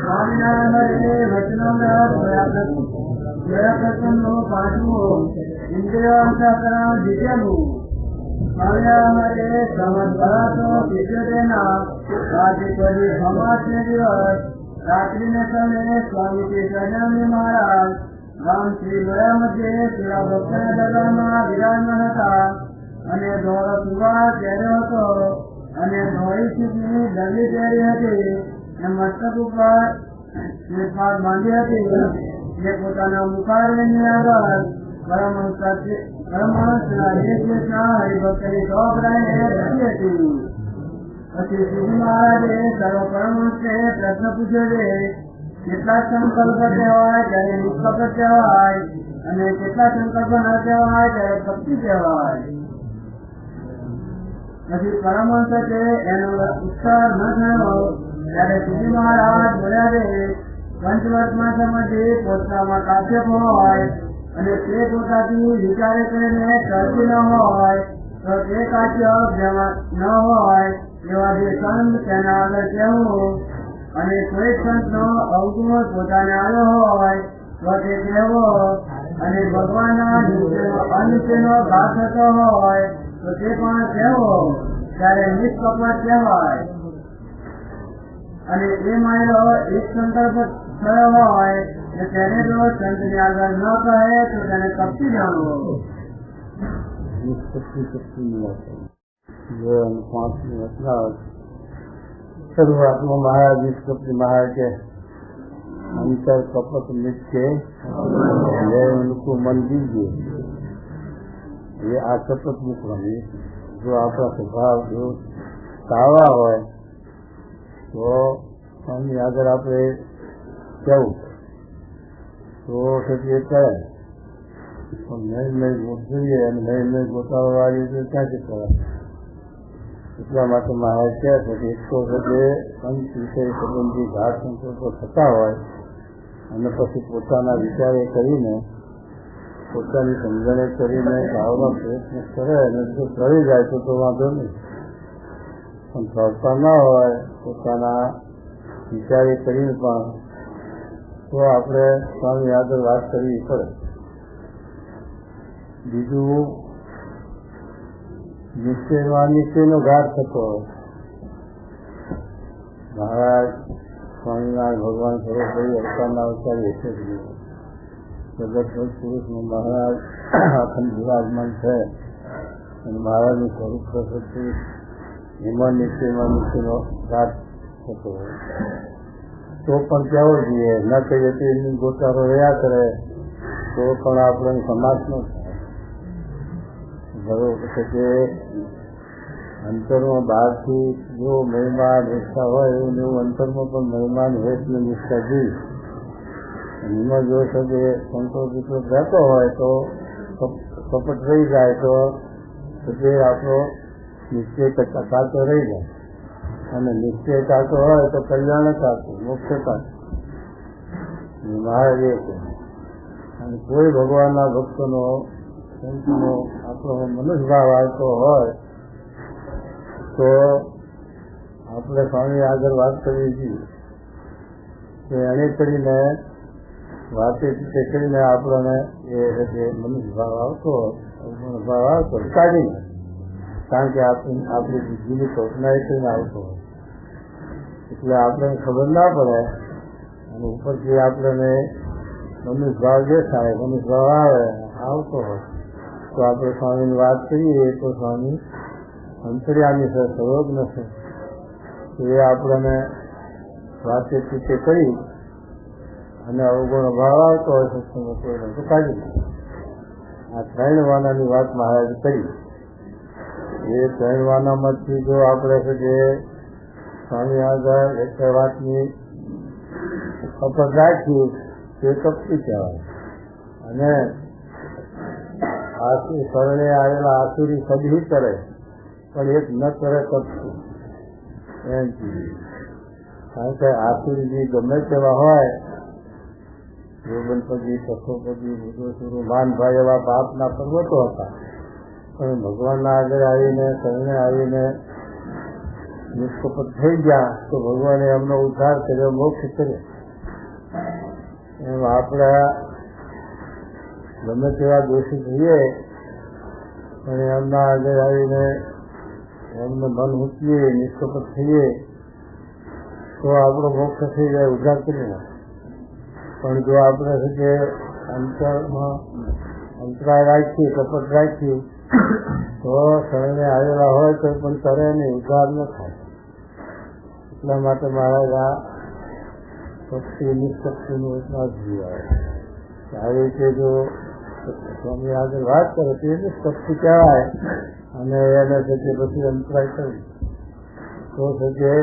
સ્વામિનારાયણ વચનો પાંચમું ઇન્દ્રિયો અંતઃકરણ જીતેલું. સ્વામિનારાયણ સમજ પીછેના આજે કરી સમાજને દિવસ રાત્રિને સમયે સ્વામી સજ્ઞાની મહારાજ ગામ શ્રી લોયા મધ્યે પેલા ભક્તના દરબારમાં વિરાજમાન હતા અને ધોળો સુવા પહેર્યો હતો અને ધોળી ચીકની દલી પહેરી હતી અને મસ્તક ઉપર શ્રીફળ બાંધી હતી. જે પોતાના મુખારવિંદની આગળ પરમહંસના હરિભક્તની શોભ રહીને બેઠી હતી. પછી શ્રીજી મહારાજે સર્વ પરમહંસે પ્રશ્ન પૂછ્યો છે, કેટલા સંકલ્પ કહેવાય ત્યારે નિષ્કલ્પ કહેવાય અને કેટલા સંકલ્પ ન કહેવાય ત્યારે ભક્તિ કહેવાય. પછી પરમહંસ છે એનો ઉત્તર ન થયો ત્યારે શ્રીજી મહારાજ બોલ્યા છે, પંચવર્તમાં સમજી પોતામાં કાશ્યપ હોય અને તે પોતાથી વિચારે કરીને કરતી ન હોય તો તે કાશ્યપ જેમાં ન હોય એવા જે સંત તેના આગળ કહેવું અને કોઈ સંત નો અવગુણ પોતાને આવ્યો હોય તો તે કહેવો અને ભગવાનના અનિશ્ચયનો ઘાત થતો હોય તો તે પણ કહેવો ત્યારે નિષ્કપટ કહેવાય. અને એ માયલો એક સંકલ્પ થયો હોય તેને જો સંતની આગળ ન કહે તો તેને કપટી જાણવો. शुरुआतમાં મહારાજ નિષ્કપટી મહારાજ કે અંતર કપટ મિટકે ये उनको मन दीजिए. ये આ કપટ મૂકવાની જો આપણા સ્વભાવ જો કાવા હોય તો સ્વામી આગળ આપણે કેવું તો પછી કહે નહીં ગોઠવીએ અને નહીં ગોતાવવા વાળી તો ક્યાંથી કરાય. એટલા માટે મહારાજ કહે છે કે એકસો વખતે પંચ વિષય સંબંધી ઘાટ સંકલ્પો થતા હોય અને પછી પોતાના વિચારે કરીને પોતાની સમજણે કરીને ગાવાનો પ્રયત્ન કરે અને જો કરી જાય તો વાંધો નહીં, પણ કરતા ના હોય પોતાના વિચારે કરીને પણ તો આપણે સ્વામી આગળ વાત કરવી પડે. બીજું નિશ્ચયનો ઘાટ થતો હોય. મહારાજ સ્વામિનારાયણ ભગવાન સર્વોપરી અવતારના અવતારી એટલે જ જગત પુરુષમાં મહારાજ અખંડ વિરાજમાન છે અને મહારાજનું સ્વરૂપ પ્રસિદ્ધ એમાં નીચેનો ઘાટ થતો હોય તો પણ કહેવો જોઈએ. ન કહીએ તો એની ગોચારો રહ્યા કરે તો પણ આપણને સમાજ ન થાય. બરોબર કે અંતરમાં બહારથી જો મહેમાન નિષ્ઠા હોય એવું એવું અંતરમાં પણ મહેમાન હેતની નિષ્ઠા જોઈ એમાં જો છે કે સંતોષ વિતોષ રહેતો હોય તો કપટ રહી જાય તો તે આપણો નિશ્ચય કાચો રહી જાય અને નિશ્ચય કાચો હોય તો કલ્યાણ કાચું મોક્ષ કાચું મહારાજ એ છે. અને કોઈ ભગવાનના ભક્તોનો સંતનો આપણો મનુષ્યભાવ આવતો હોય તો આપણે સ્વામી આગળ વાત કરવી જોઈએ કે એને કરીને વાતે કરીને આપણને એ મનુષ્યભાવ આવતો ભાવ આવતો કાઢી, કારણ કે આપણી બુદ્ધિની કલ્પના કરીને આવતો હોય એટલે આપણને ખબર ના પડે અને ઉપરથી આપણને મનુષ્યભાવ જે થાય મનુષ્યભાવ આવતો હોય તો આપણે સ્વામીની વાત કરીએ તો સ્વામી અંતર્યામી છે, સર્વજ્ઞ છે, એ આપણને વાતે ચીતે કરી અને અવગુણ ભાવ આવતો હોય સત્સંગમાં કોઈને તો કાઢી નાખે. આ 3 વાનાની વાત મહારાજ કરી. એ 3 વાનામાંથી જો આપણે છે જે સ્વામી આગળ એક વાતની કપટ રાખીએ તે કપટી કહેવાય. અને શરણે આવેલા આસુરી સદહી કરે પણ એક ન કરે કપતું એમ કીધું. કારણ કે આસુરી ગમે તેવા હોય રોગનપદી કઠોપદી બુદ્ધોસુરુ માનભાઈ એવા બાપના પર્વતો હતા પણ ભગવાનના આગળ આવીને શરણે આવીને નિષ્કપટ થઈ ગયા તો ભગવાને એમનો ઉદ્ધાર કર્યો, મોક્ષ કર્યો. એમ આપણે ગમે તેવા દોષી થઈએ અને એમના આગળ આવીને એમને મન મૂકીએ, નિષ્કપટ થઈએ તો આપણો મોક્ષ થઈ જાય, ઉદ્ધાર કરી નાખે. પણ જો આપણે છે અંતરમાં અંતરાય રાખીએ, કપટ રાખીએ તો શરણે આવેલા હોય તો પણ કરે નહીં, ઉદ્ધાર ન થાય. એટલા માટે મહારાજ આ શક્તિ નિષ્શક્તિનું એટલા જ આવે. આવી રીતે જો સ્વામી આગળ વાત કરે તો એ શક્તિ કહેવાય અને એને છે કે પછી અંતરાય કરી તો છે કે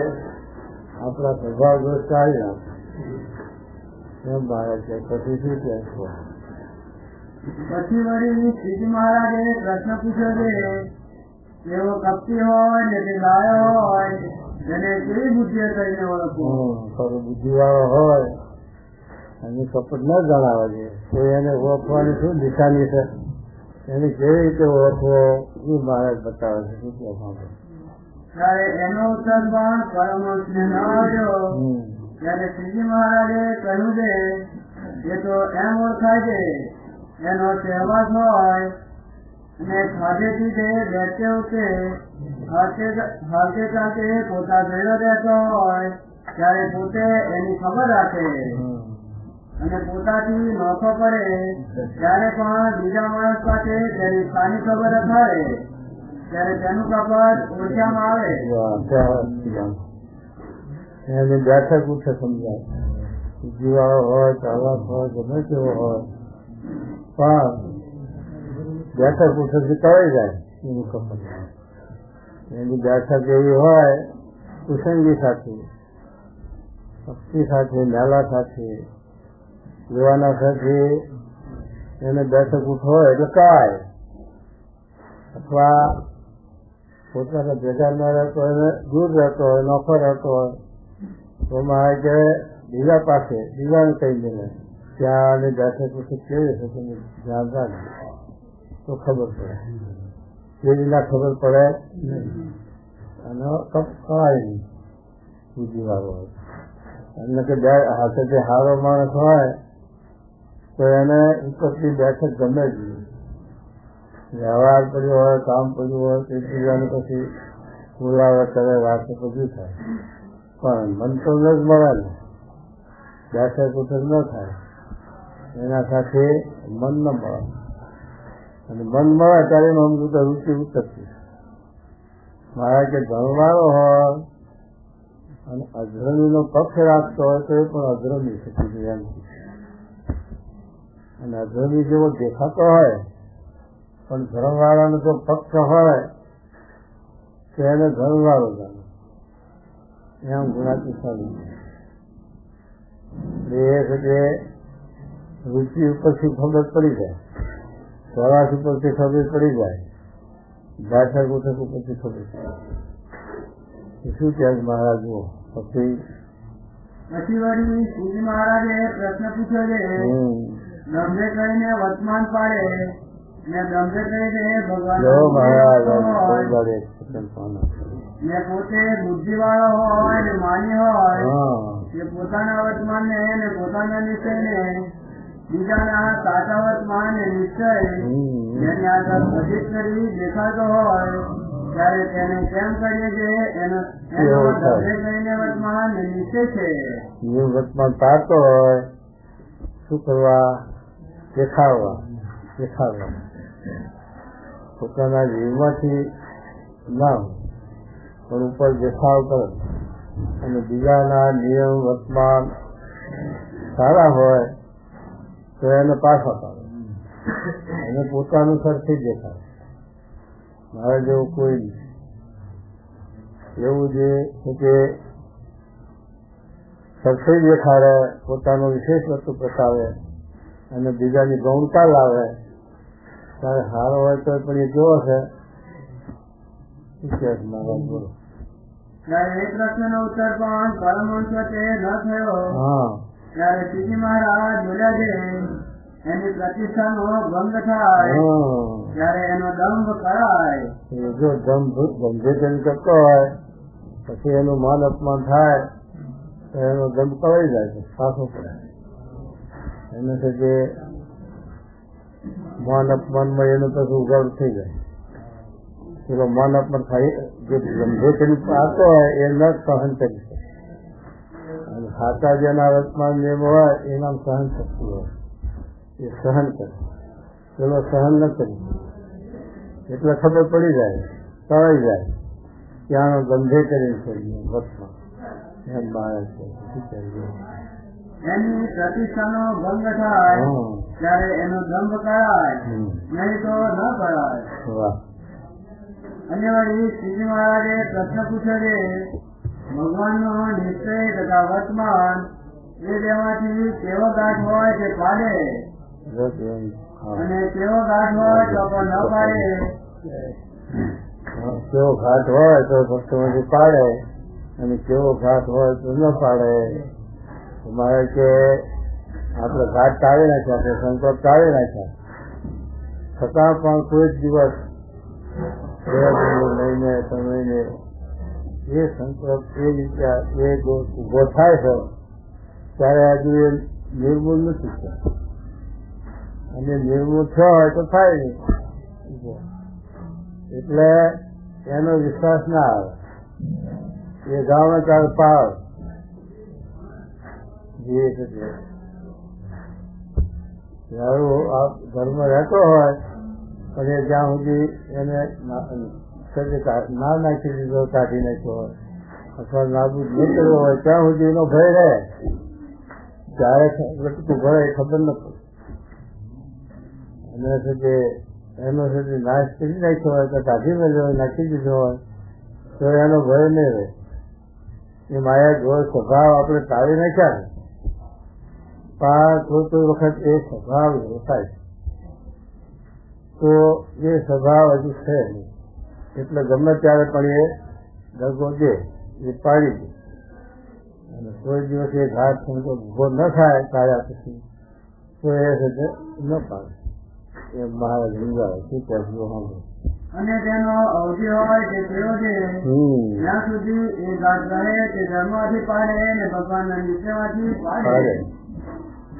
આપણા સ્વભાવ દોષ ચાલી નાખે. એમ મહારાજ કે પછી શું કહે છે? પછી વળી શ્રીજી મહારાજે પ્રશ્ન પૂછ્યો છે, એવો કપટી હોય ને તે લાયો હોય તેને કેવી બુદ્ધિ કરીને ઓળખવું? બુદ્ધિ વાળો હોય અને કપટ ન જણાવે છે તો એને ઓળખવાની શું નિશાની છે, એને કેવી રીતે ઓળખવો એ મહારાજ બતાવે છે. શું કહેવા ત્યારે એનો ઉત્તર પણ પરમહંસને ન આવ્યો. ત્યારે શ્રીજી મહારાજે કહ્યું છે, એ તો એમ ઓળખાય છે, એનો સહેવાસ હોય અને ખાધે પીધે બેઠે ઉઠે હાલતે ચાલતે પોતા ભેળો રહેતો હોય ત્યારે પોતે એની ખબર રાખે અને પોતાથી નોખો પડે ત્યારે પણ બીજા માણસ પાસે તેની સારી ખબર રખાડે ત્યારે તેનું કપટ ઓછામાં આવે. એને બેઠક ઉઠે સમજાય. જીવાળો હોય, ચાલાક હોય, ગમે તેવો હોય પણ બેઠક ઉઠેથી કવાઈ જાય એનું કપટ. એની બેઠક એવી હોય કુસંગી સાથે, ભક્તિ સાથે, મેલા સાથે, લેવાના સાથે એને બેઠક ઉઠ હોય એટલે કવાય. અથવા પોતાના ભેગા ન રહેતો હોય, દૂર રહેતો હોય, નોખો રહેતો હોય તો મારે કે બીજા પાસે બીજાને કહી દે ત્યાં બેઠક ઉઠે કેવી છે તમે ધ્યાન રાખજો તો ખબર પડે. એ વિના ખબર પડે અને કરાય નહીં. બુદ્ધિ વાળો હોય એટલે કે બે હાથે જે સારો માણસ હોય તો એને ઉપરથી બેઠક ગમે જ નહીં. વ્યવહાર પડ્યો હોય, કામ પડ્યું હોય તો એકબીજાને પછી બોલાવે કરે, વાત બધું થાય પણ મન તો ન જ મળે ને, બેઠક ઉઠક ન થાય. એના સાથે મન ન મળે અને મન મળે ત્યારે એનું સમજુ તો રુચિ ઉતરતી. મારા કે ધનવાળો હોય અને અધર્મીનો પક્ષ રાખતો હોય તો એ પણ અધર્મી શકી એમ. અને અધર્મી જેવો દેખાતો હોય પણ ધર્મવાળાનો જો પક્ષ હોય તો એને ધર્મવાળો જાણે એમ ગુણાતીશાળી. એ છે કે રુચિ ઉપરથી ખબર પડી જાય, પ્રવાસ ઉપરથી ખબર પડી જાય, બેઠક ઉઠક ઉપરથી ખબર પડી જાય. શું કહે મહારાજ? પછી વળી શ્રીજી મહારાજે પ્રશ્ન પૂછ્યો છે, દંભે કરીને વર્તમાન પાડે ને દંભે કરીને ભગવાન ને પોતે બુદ્ધિ વાળો હોય ને માની હોય એ પોતાના વર્તમાન ને પોતાના નિશ્ચય ને બીજાના સાચા વર્તમાન ને નિશ્ચય જેની આગળ અધિક કરી દેખાતો હોય ત્યારે તેને કેમ કરીએ કે એનો દંભે કરીને વર્તમાન ને નિશ્ચય છે. વર્તમાન પાડતો હોય શું કરવા? દેખાડવા પોતાના જીવમાંથી ના પણ ઉપર દેખાવ કરે અને બીજાના નિયમ વર્તમાન સારા હોય તો એને પાછા પાડે અને પોતાનું સરખી જ દેખાય. મારે જેવું કોઈ નહીં. એવું જે કે સરખી જ દેખાડે, પોતાનું વિશેષ વસ્તુ પ્રસાવે અને બીજાની ગૌણતા લાવે ત્યારે સારો હોય તો પણ એ કેવો છે? મહારાજ બોલો. ત્યારે એક પ્રશ્નનો ઉત્તર પણ પરમહંસ વચ્ચે ન થયો. ત્યારે શ્રીજી મહારાજ બોલ્યા છે, એની પ્રતિષ્ઠાનો ભંગ થાય ત્યારે એનો દંભ કરાય. જો દંભે તેમ કરતો હોય પછી એનું માન અપમાન થાય તો એનો દમ કવાઈ જાય છે, પાછો પડે. એને છે જે માન અપમાનમાં એનું પછી ઉગાડ થઈ જાય. પેલો માન અપમાન થાય જે ગંભો કરી આવતો હોય એ ન સહન કરી શકે. અને સાચા જેના વર્તમાન નિયમ હોય એ નામ સહન શક્તિ હોય, એ સહન કરે. પેલો સહન ન કરી એટલે ખબર પડી જાય, તળાઈ જાય ત્યાંનો ગંધે કરીને કરીએ વર્તમાન એમ મારે છે. શું કરીએ? એની પ્રતિષ્ઠાનો ભંગ થાય ત્યારે એનો દંભ કરાય, નહીં તો ન કરાય. વાહ. અને વળી શ્રીજી મહારાજે પ્રશ્ન પૂછ્યો છે, ભગવાનનો નિશ્ચય તથા વર્તમાન એ બેમાંથી કેવો ગાંઠ હોય તે પાડે, અને કેવો ગાંઠ હોય તો પણ ન પાડે. કેવો ઘાટ હોય તો ભક્તોમાંથી પાડે, અને કેવો ઘાટ હોય તો ન પાડે. મારે કે આપણે ઘાટ ટાળી નાખ્યા, આપણે સંકલ્પ ટાળી નાખ્યા, છતાં પણ કોઈ જ દિવસ લઈને સમયને એ સંકલ્પ એ વિચાર એ ઉભો થાય છે ત્યારે હજુ એ નિર્મૂળ નથી થયો. અને નિર્મૂળ થયો હોય તો થાય નહીં, એટલે એનો વિશ્વાસ ના આવે. એ ગામનો ચાર પાવ જે છે આ ધર્મ રહેતો હોય પણ એ જ્યાં સુધી એને ના નાખી દીધો, કાઢી નાખ્યો હોય અથવા નાબૂદ ન કર્યો હોય ત્યાં સુધી એનો ભય રહે. ત્યારે લટકું ભરે ખબર ન પડે. અને છે એનો સુધી નાશ કરી નાખ્યો હોય તો કાઢી મેળ્યો હોય, નાખી દીધો હોય તો એનો ભય નહીં રહે. એ માયા જો સ્વભાવ આપણે ટાળી નાખ્યા છે પણ કોઈ વખત એ સ્વભાવ થાય તો એ સ્વભાવ હજુ છે નહીં. એટલે ગમે ત્યારે પણ એ દગો દે, એ પાડી દે. અને કોઈ દિવસ એ ઘાટ ઉભો ન થાય કાઢ્યા પછી તો એ રીતે ન પાડે. એ મહારાજ સમજાવે શું કહેવું. અને તેનો અવધિ હોય તે કેવો છે, જ્યાં સુધી એ ગાંઠ રહે તે ધર્મમાંથી પાડે ને ભગવાનના નિશ્ચયમાંથી પાડે.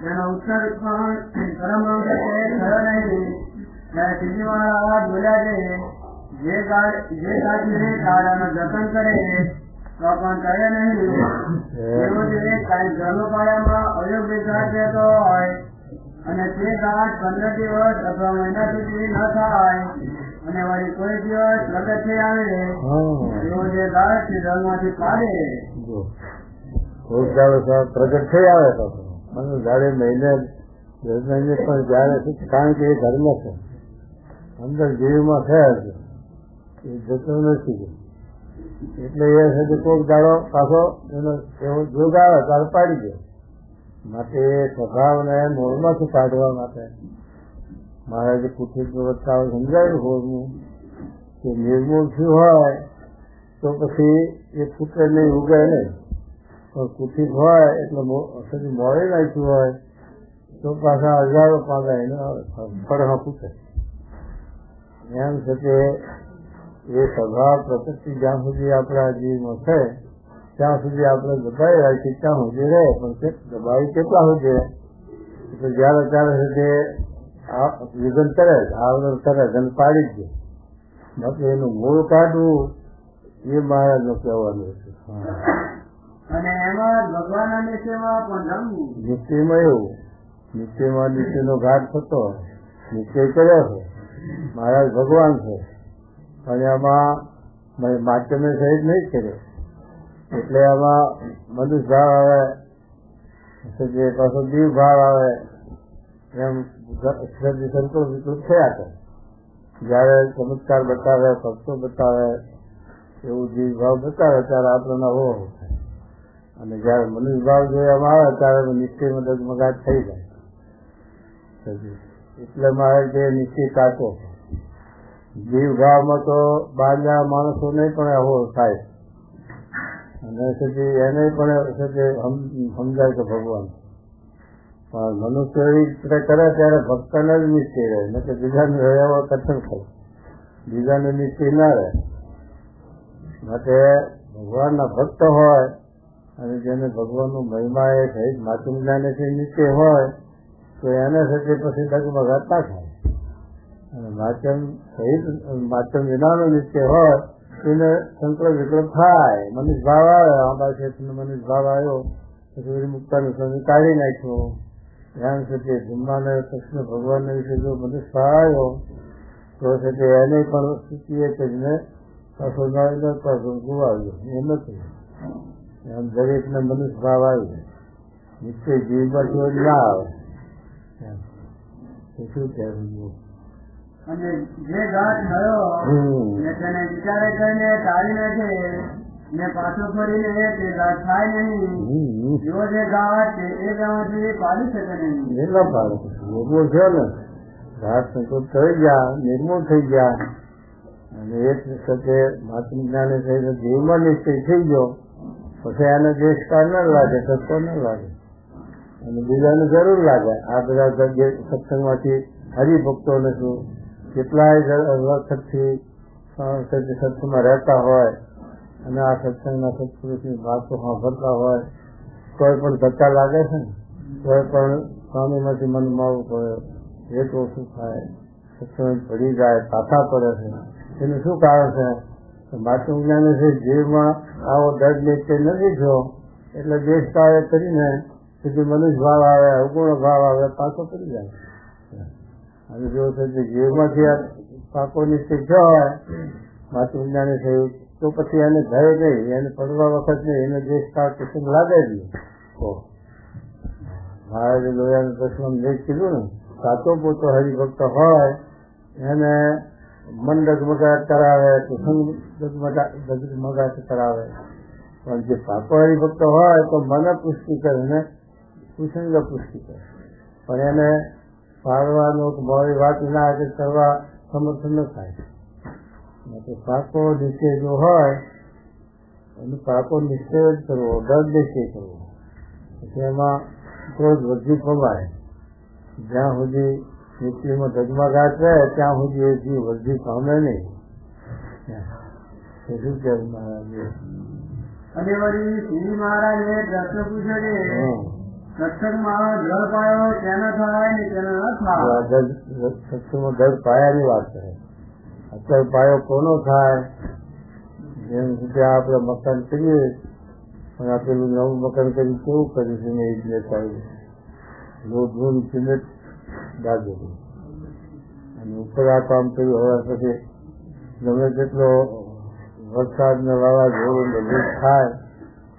તેનો ઉત્તર પણ ધર્મ ખરો નહીં. ત્યારે શ્રીજી મહારાજ બોલ્યા છે, જે ગાંઠને કાળાનું જતન કરે તો પણ કરે નહીં. એવો જે કાંઈ ધર્મપાળામાં અયોગ્ય ગાંઠ રહેતો હોય અને તે ગાંઠ 15 દિવસ અથવા મહિના સુધી ન થાય અને વળી કોઈ દિવસ પ્રગટ થઈ આવે એવો જે ગાંઠ તે ધર્મમાંથી પાડે. પ્રગટ થઈ આવે તો મને જાડે મહિને પણ જયારે કારણ કે એ ધર્મ છે, અંદર જીવમાં થયા છે, એ જતો નથી. એટલે એ છે કોઈક દાડો પાછો એનો એવો જોગ આવે ત્યારે પાડી દે. માટે એ સ્વભાવને મૂળમાંથી કાઢવા માટે મહારાજે પૂછ્યું વત્તાઓ સમજાવ્યું હોવું કે નિર્મૂળ થયું હોય તો પછી એ પુત્ર નહીં ઉગે નહીં, પણ કુઠિત હોય એટલે મોડે નાખ્યું હોય તો પાછા હજારો પાંદા એને ફળમાં પૂછે. એમ છે કે એ સ્વભાવ પ્રકૃતિ જ્યાં સુધી આપણા જીવમાં છે ત્યાં સુધી આપણે દબાઈ રાખીએ ત્યાં સુધી રહે, પણ દબાઈ કેટલા સુધી રહે એટલે જયારે ત્યારે સુધી વિઘન કરે, આવરણ કરે, ધન પાડી જ દે. બાકી એનું મૂળ કાઢવું એ મહારાજનું કહેવાનું છે. અને એમાં ભગવાનના નિશ્ચયમાં પણ રમવું. નિશ્ચયમાં એવું નિશ્ચયમાં નિશ્ચયનો ઘાટ થતો હોય, નિશ્ચય કર્યો છે મહારાજ ભગવાન છે પણ એમાં માધ્યમે સહિત નહીં કર્યો. એટલે આમાં મનુષ્ય ભાવ આવે, જે પાછો દીવ ભાવ આવે, એમ સંતોષ વિકૃત થયા કરે. જયારે ચમત્કાર બતાવે, ભક્તો બતાવે, એવું જીવ ભાવ બતાવે ત્યારે આપણને હો થાય. અને જયારે મનુષ્ય ભાવ જોવામાં આવે ત્યારે નિશ્ચયમાં ડગમગાટ થઈ જાય. એટલે મારે જે નિશ્ચય કાચો જીવ ભાવમાં તો બહારના માણસો નહીં પણ એવો થાય. અને સુધી એને પણ સમજાય કે ભગવાન, પણ મનુષ્ય એવી રીતે કરે ત્યારે ભક્તને જ નિશ્ચય રહે, ને કે બીજાને રહેવા કઠણ થાય, બીજાને નિશ્ચય ના રહે. માટે ભગવાનના ભક્ત હોય અને જેને ભગવાનનું મહિમા એ સહિત માતૃ જ્ઞાનેથી નીચે હોય તો એને સાથે પછી ડગમગાટ ના થાય. અને માચમ સહિત માચમ વિનાનો નીચે હોય એને સંકલ્પ વિકલ્પ થાય, મનુષ્ય ભાવ આવે, આંબા ક્ષેત્રનો મનુષ્ય ભાવ આવ્યો પછી મુક્તાનું સ્વામી કાઢી નાખ્યો. ધ્યાન સાથે જન્માને કૃષ્ણ ભગવાનના વિશે જો મનુષ્ય ભાવ આવ્યો તો સાથે એને પણ સ્થિતિએ કરીને પાછો ગુવાવ્યો એ નથી. આમ દરેકને મનુષ્ય ભાવ આવી નિશ્ચય જીવમાં જો ના આવે તો શું કહેવું. અને જે ઘાટ થયો તેને વિચારે કરીને ટાળી નાખે ને પાછો ફરીને તે ઘાટ થાય નહીં. એવો જે ઘાટ છે એ ગામથી પાડી શકે નહીં. એટલા પાડે નિર્મૂળ થયો ને ઘાટ સંકોચ થઈ ગયા, નિર્મૂળ થઈ ગયા અને એક સાથે માતૃ જ્ઞાને થઈ જીવમાં નિશ્ચય થઈ ગયો પછી એને દેશકાર ન લાગે, સત્તો ન લાગે અને બીજાને જરૂર લાગે. આ બધા સત્સંગમાંથી હરિભક્તોને શું કેટલાય વખતથી સત્સંગમાં રહેતા હોય અને આ સત્સંગના સત્પુરુષની વાતો સાંભળતા હોય કોઈ પણ ધક્કા લાગે છે ને, કોઈ પણ સ્વામીમાંથી મન માવું પડે, એ તો શું થાય સત્સંગ પડી જાય, પાછા પડે છે. એનું શું કારણ છે? માતૃ જ્ઞાન છે જીવમાં આવો દર્દ નિશ્ચય નથી થયો એટલે દેશ કાર્ય કરીને સુધી મનુષ્ય ભાવ આવે, અવગુણ ભાવ આવે, પાછો પડી જાય. અને જો જીવમાંથી આ પાકો નિશ્ચય થયો હોય માતૃ જ્ઞાની થયું તો પછી એને ભય નહીં, એને પડવા વખત નહીં, એને દેશ કાળ પ્રસંગ લાગે જ નહીં. તો મહારાજે લોયાનું પ્રશ્ન જે કીધું ને, સાચો પોતો હરિભક્ત હોય એને મન ડગમગાટ કરાવે, પ્રસંગ ડગમગાટ કરાવે. પણ જે પાકો હરિભક્ત હોય તો મને પુષ્ટિ કરે ને કુસંગ પુષ્ટિ કરે, પણ એને પાડવાનું મારી વાત ના આગળ કરવા સમર્થન ન થાય. પાકો નિશ્ચય જો હોય એનો પાકો નિશ્ચય જ કરવો, ડર નિશ્ચય કરવો. પછી એમાં ક્રોધ વૃદ્ધિ પ્રમાણે જ્યાં સુધી નીતિમાં ડગમગાટ રહે ત્યાં સુધી એ જીવ વૃદ્ધિ પામે નહીં. શું કહેવું મહારાજે? અને વળી શ્રી મહારાજે પ્રશ્ન પૂછ્યો કે સત્સંગમાં જળ પાયો તેનો થાય ને તેનો ન થાય. સત્સંગમાં જળ પાયાની વાત કરે. અત્યારે પાયો કોનો થાય? જેમ સુધી આપણે મકાન કરીએ પણ આપેલું નવું મકાન કરી કેવું કર્યું છે ને એ જ લેતા લોટ ધૂન સિમેન્ટ દાગેલું અને ઉપર આ કામ કર્યું. હવે પછી ગમે તેટલો વરસાદ ને વાવાઝોડું ને ભેજ થાય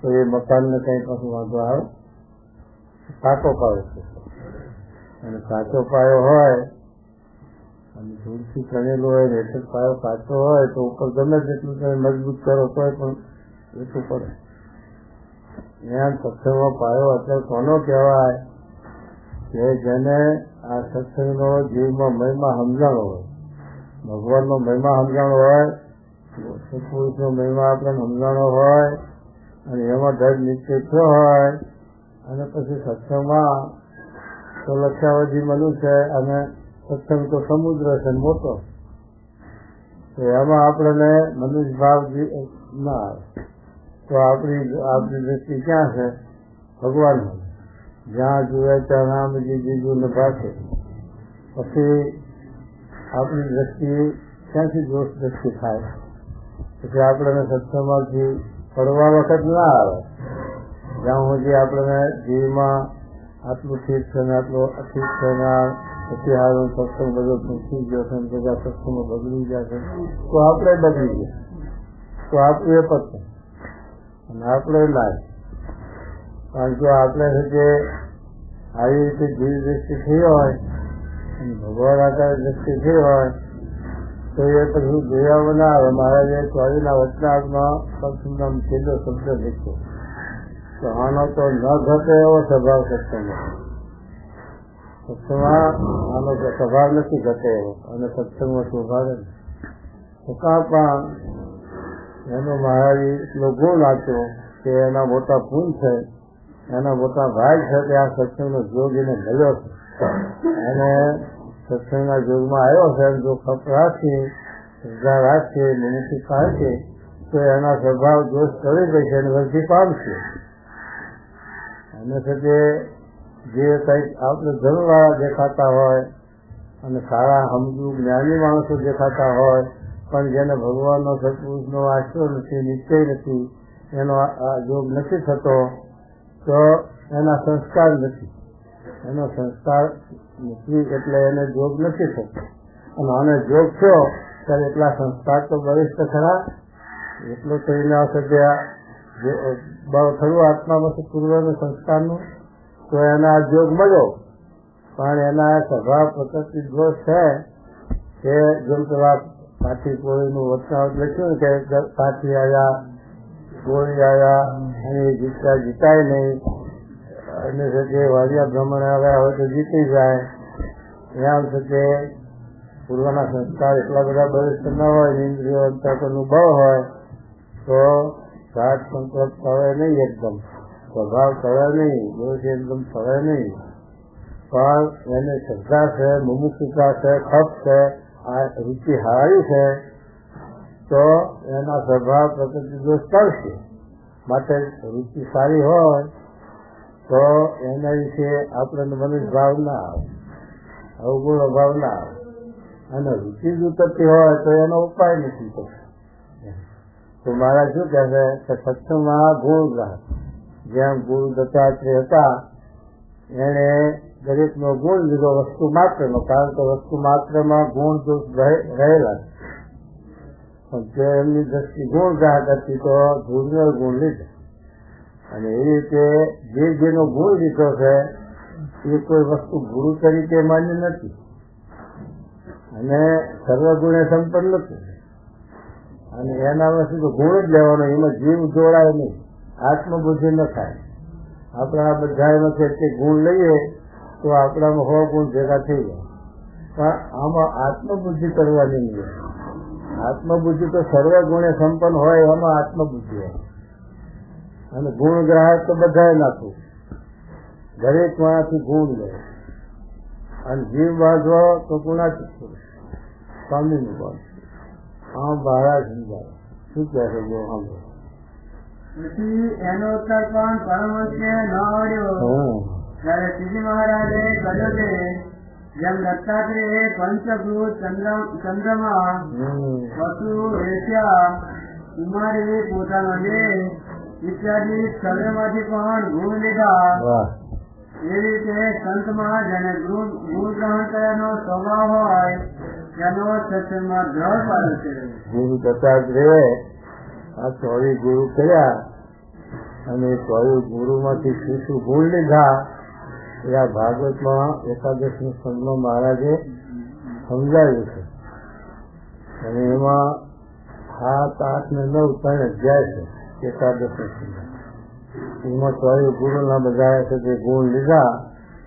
તો એ મકાનને કઈ પાછું વાંધો આવે? કાચો પાયો છે અને કાચો પાયો હોય અને ધૂળથી ચણેલો હોય ને એટલે પાયો કાચો હોય તો ઉપર ગમે તેટલું તમે મજબૂત કરો તોય પણ એટલું પડે. જ્ઞાન સત્સંગનો પાયો અત્યારે કોનો કહેવાય? કે જેને આ સત્સંગનો જીવમાં મહિમા સમજાણો હોય, ભગવાનનો મહિમા સમજાણો હોય, સત્પુરુષનો મહિમા આપણને સમજાણો હોય અને એમાં દર્દ નિશ્ચય થયો હોય અને પછી સત્સંગમાં તો લક્ષાવધિ મનુષ્ય અને સત્સંગ તો સમુદ્ર છે મોટો, તો એમાં આપણને મનુષ્ય ભાવ ના આવે તો આપણી દ્રષ્ટિ ક્યાં છે? ભગવાનમાં. જ્યાં જુએ ત્યાં રામજી જીજુ ને પાસે પછી આપણી દ્રષ્ટિ ક્યાંથી દોષ દ્રષ્ટિ થાય? પછી આપણને સત્સંગમાંથી પડવા વખત ના આવે. જ્યાં સુધી આપણને જીવમાં આટલું ઠીક છે ને આટલું અઠીક છે ને પછી હારું સત્સંગ બધો પૂછી ગયો છે બધા સત્સંગમાં બગડી જાય છે તો આપણે બગડી ગયા, તો આપણું એ પતશે અને આપણે લાય. કારણ કે આપણે જે આવી રીતે જીવ દ્રષ્ટિ થઈ હોય અને ભગવાન આકાર દ્રષ્ટિ થઈ હોય તો એ પછી જોયા ના આવે. મહારાજે સ્વામીના વચનામાં સત્સંગમાં છેલ્લો શબ્દ લખ્યો તો આનો તો ન ઘટે એવો સ્વભાવ સત્સંગમાં. સત્સંગમાં આનો સ્વભાવ નથી ઘટે એવો અને સત્સંગમાં સ્વભાવ જ છતાં પણ એનો મહારાજે એટલો ગુણ આપ્યો કે એના મોટા પૂન છે, એના મોટા ભાગ છે કે આ સત્સંગનો જોગ એને મળ્યો છે અને સત્સંગના જોગમાં આવ્યો છે. જો ખપ રાખીએ, શ્રદ્ધા રાખીએ, નિમિત્ત રાખીએ તો એના સ્વભાવ દોષ કરી દેશે અને વૃદ્ધિ પામશે. અને સાથે જે કંઈક આપણે જરૂરવાળા દેખાતા હોય અને સારા સમજુ જ્ઞાની માણસો દેખાતા હોય, પણ જેને ભગવાનનો સત્પુરુષનો આશરો નથી, નિશ્ચય નથી, એનો યોગ નથી થતો, તો એના સંસ્કાર નથી. એનો સંસ્કાર નથી એટલે એને યોગ નથી થતો. અને આને યોગ થયો ત્યારે એટલા સંસ્કાર તો બરિષ્ઠ ખરા. એટલું તો એના સદ્યા બહુ થયું આત્મામાં પૂર્વનું સંસ્કારનું, તો એના યોગ મળ્યો. પણ એના સ્વભાવ પ્રકૃતિ દોષ છે કે જેમ કે પાછી કોળીનું વચનાવટ લખ્યું કે પાછી આવ્યા, કોળી આવ્યા અને જીતાય નહીં, અને સાથે વાડિયા બ્રાહ્મણ આવ્યા હોય તો જીતી જાય. એમ સાથે પૂર્વના સંસ્કાર એટલા બધા બરિષ્ઠ ન હોય, ઇન્દ્રિયો અંતરનું બળ હોય, તો ઘાટ સંકલ્પ થવે નહીં, એકદમ સ્વભાવ થવે નહીં, દોષ એકદમ થવે નહીં. પણ એને શ્રદ્ધા છે, મુમુક્ષુતા છે, ખપ છે, આ રૂચિ હારી છે, તો એના સ્વભાવ પ્રકૃતિ દોષ કરશે. માટે રૂચિ સારી હોય તો એના વિશે આપણને મનુષ્ય ભાવ ના આવે, અવગુણ ભાવ ના આવે. અને રૂચિ જ ઉતરતી હોય તો એનો ઉપાય નથી થતો. તો મારા શું કહે છે કે સત્સંગમાં ગુણ ગ્રાહક, જેમ ગુરુ દત્તાત્રેય હતા, એને દરેકનો ગુણ લીધો વસ્તુ માત્રનો, કારણ કે વસ્તુ માત્રમાં ગુણ દોષ રહેલા. પણ જો એમની દ્રષ્ટિ ગુણ ગ્રાહક હતી તો ગુરુનો ગુણ લીધો. અને એ રીતે જેનો ગુણ લીધો છે એ કોઈ વસ્તુ ગુરુ તરીકે માન્ય નથી અને સર્વગુણે સંપન્ન નથી. અને એનામાં શું ગુણ જ લેવાનો, એમાં જીવ જોડાય નહીં, આત્મબુદ્ધિ ન થાય. આપણા બધામાંથી તે ગુણ લઈએ તો આપણામાં 100 ગુણ ભેગા થઈ જાય. પણ આમાં આત્મબુદ્ધિ કરવાની નહીં. આત્મબુદ્ધિ તો સર્વગુણે સંપન્ન હોય, એમાં આત્મબુદ્ધિ હોય. અને ગુણ ગ્રાહક તો બધાએ નાખવું, દરેક માંથી ગુણ લે. અને જીવ બાંધવો તો ગુણાતીત પુરુષ સ્વામીનું બાંધવું. આમ બહાર સમજાવે શું કહે છે જો આમ. પછી એનો ઉત્તર પણ પરમહંસે ન આવડ્યો ત્યારે શ્રીજી મહારાજે કહ્યું કે જેમ દત્તાત્રેય પંચભૂત ચંદ્રમાં પશુ રેસ્યા કુમારી પોતાનો દેહ ઇત્યાદિ સર્વેમાંથી પણ ગુણ લીધા, એ રીતે સંતમાં જેને ગુણ ગ્રહણ કરવાનો સ્વભાવ હોય તેનો સત્સંગમાં દ્રઢ પાડે છે. ગુરુ દત્તાત્રેય આ 24 ગુરુ કર્યા અને 24 ગુરુમાંથી શું ગુણ લીધા એ આ ભાગવતમાં એકાદશમી સ્કંદમાં મહારાજે સમજાવ્યું છે. અને એમાં 7, 8 ને 9 3 અધ્યાય છે એકાદશમી સ્કંદ. એમાં 24 ગુરુના બધા છે જે ગુણ લીધા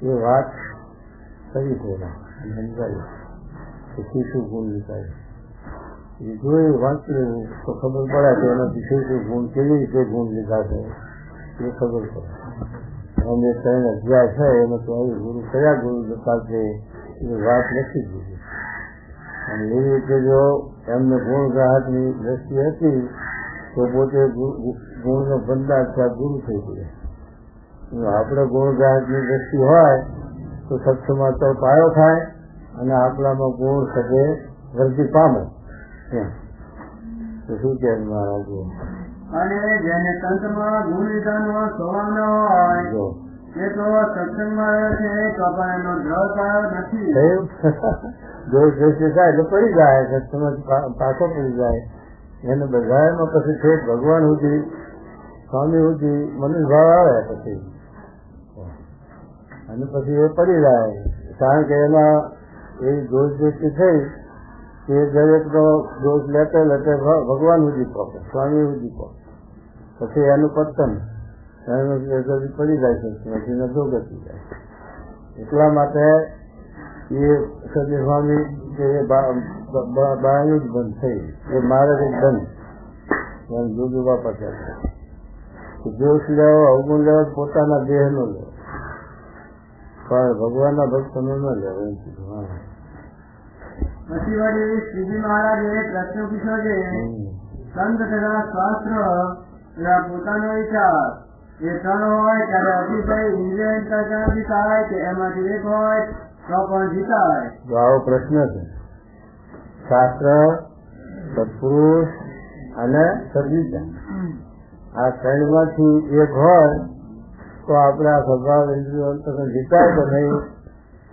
એ વાત કરી દેના સમજાવી કે શું ગુણ લીધા એ જોઈ વાંચી તો ખબર પડે કે એનાથી શું ગુણ, કેવી રીતે ગુણ લીધા છે એ ખબર પડે. અને 3 અધ્યાય છે એમાં 24 ગુરુ કયા ગુરુ દત્તાત્રેય એ વાત લખી દીધી. અને એ રીતે જો એમને ગુણ ગ્રાહકની દ્રષ્ટિ હતી તો પોતે ગુણનો ભંડાર ત્યાં ગુરુ થઈ ગયા. આપણે ગુણ ગ્રાહકની દ્રષ્ટિ હોય તો સત્સંગમાં તો પાયો થાય અને આપણામાં ગુણ સાથે વૃદ્ધિ પામે. તો શું કે મહારાજ, અને જેને સંતમાં ગુણ લીધાનો સ્વભાવ ન હોય એ તો સત્સંગમાં રહે છે તો પણ એનો દ્રઢ પાયો નથી. જો દ્રષ્ટિ થાય તો પડી જાય, સત્સંગ પાછો પડી જાય. એને બધામાં પછી છે ભગવાન સુધી, સ્વામી સુધી મનુષ્ય ભાવ આવે પછી, અને પછી એ પડી જાય. કારણ કે એમાં એવી દોષ દ્રષ્ટિ થઈ કે દરેકનો દોષ લેતે લેતે ભગવાન સુધી પહોંચે, સ્વામી સુધી પહોંચે. પછી એનું પતન પડી જાય છે, પછી અધોગતિ જાય. એટલા માટે એ સતી સ્વામી કે એ બાયું જ બંધ થઈ, એ મારે જ બંધ જોગી બાપા કહેતા દોષ લેવો, અવગુણ લેવો પોતાના દેહ નો લેવો, પણ ભગવાનના ભક્તનો ન લેવો. એમ પછી વળી શ્રીજી મહારાજે પ્રશ્ન પૂછ્યો છે સંત તથા શાસ્ત્ર એવા પોતાનો વિચાર એ ત્રણ હોય ત્યારે અતિશય ઇન્દ્રિયથી થાય કે એમાંથી એક હોય તો પણ જીતાય. જો આવો પ્રશ્ન છે. શાસ્ત્ર, સત્પુરુષ અને સદવિચાર આ ત્રણમાંથી એક હોય તો આપણે આ સ્વભાવ ઇન્દ્રિયો અંતરને જીતાય તો નહીં,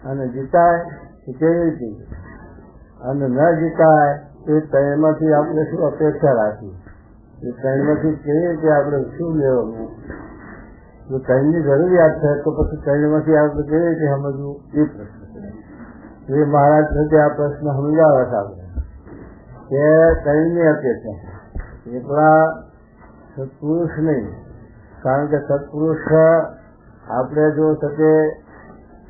અને જીતાય તો કેવી રીતે, અને ન જીતાય એ ત્રણમાંથી આપણે શું અપેક્ષા રાખી, એ ત્રણમાંથી કેવી રીતે આપણે શું લેવાનું. જો ત્રણની જરૂરિયાત છે તો પછી ત્રણમાંથી આપણે કેવી રીતે સમજવું એ પ્રશ્ન છે. એ મહારાજ સાથે આ પ્રશ્ન સમજાવે છે આપણે કે ત્રણની અપેક્ષા એટલા સત્પુરુષ નહીં. કારણ કે સત્પુરુષ આપણે જો શકે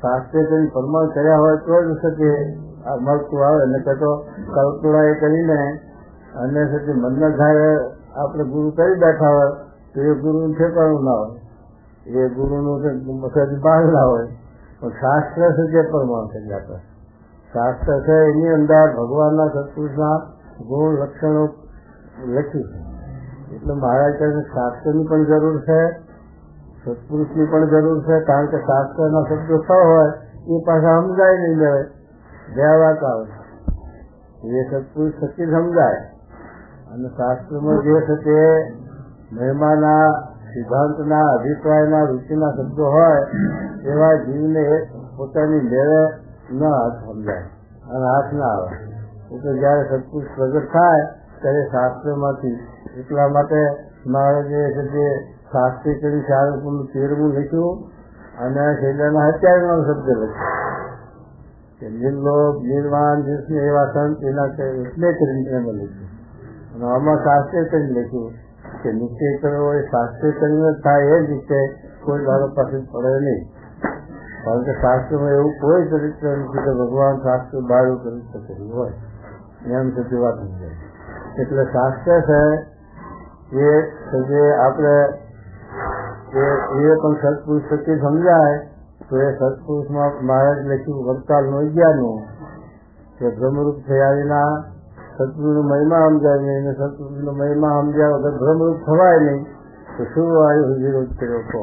શાસ્ત્રે કરીને પ્રમાણ કર્યા હોય તો જ શકે આ મળતું આવે, ને તો કલ્પના એ કરીને અને સાથે મનના થાય આપણે ગુરુ કરી બેઠા હોય તો એ ગુરુનું ઠેકાણું ના હોય, એ ગુરુનું બહાર ના હોય. પણ શાસ્ત્ર છે જે પ્રમાણ કરી આપે. શાસ્ત્ર છે એની અંદર ભગવાનના સત્પુરુષના ગુણ લક્ષણો લખ્યું છે. એટલે મહારાજ કહે શાસ્ત્રની પણ જરૂર છે, સત્પુરુષની પણ જરૂર છે. કારણ કે શાસ્ત્રના શબ્દો છ હોય એ પાછા સમજાય નહીં લેવાય, બે વાત આવે. એ સત્પુરુષ સચિત સમજાય, અને શાસ્ત્રમાં જે છે તે મહિમાના સિદ્ધાંતના અભિપ્રાયના રુચિના શબ્દો હોય એવા જીવને પોતાની લેવે ન સમજાય અને હાથ ના આવે. એટલે જયારે સત્પુરુષ પ્રગટ થાય ત્યારે શાસ્ત્રમાંથી, એટલા માટે મહારાજે જે શાસ્ત્રી કરી 13મું લખ્યું અને શૈલાના 27 શબ્દ લખ્યું કે નિર્લોભ નિર્વાણ એવા સંત એના એટલે કરીને એમાં લખ્યું. અને આમાં શાસ્ત્રી કરીને લખ્યું કે નિશ્ચય કરવો એ શાસ્ત્રી કરીને થાય એ જ રીતે કોઈ દાડો પાસે પડે નહીં. કારણ કે શાસ્ત્રમાં એવું કોઈ ચરિત્ર નથી કે ભગવાન શાસ્ત્ર બારું કરી શકેલું હોય, એમ થતી વાત સમજાય. એટલે શાસ્ત્ર છે એ આપણે એ પણ સત્પુરુષ શક્તિ સમજાય તો એ સત્પુરુષમાં મહારાજ લખ્યું વડતાલનું 11મું કે બ્રહ્મરૂપ થયા વિના સત્પુરુષનો મહિમા સમજાય નહીં, અને સત્પુરુષનો મહિમા સમજ્યા વગર બ્રહ્મરૂપ થવાય નહીં તો શું આવ્યું વિરોધ કર્યો કહો.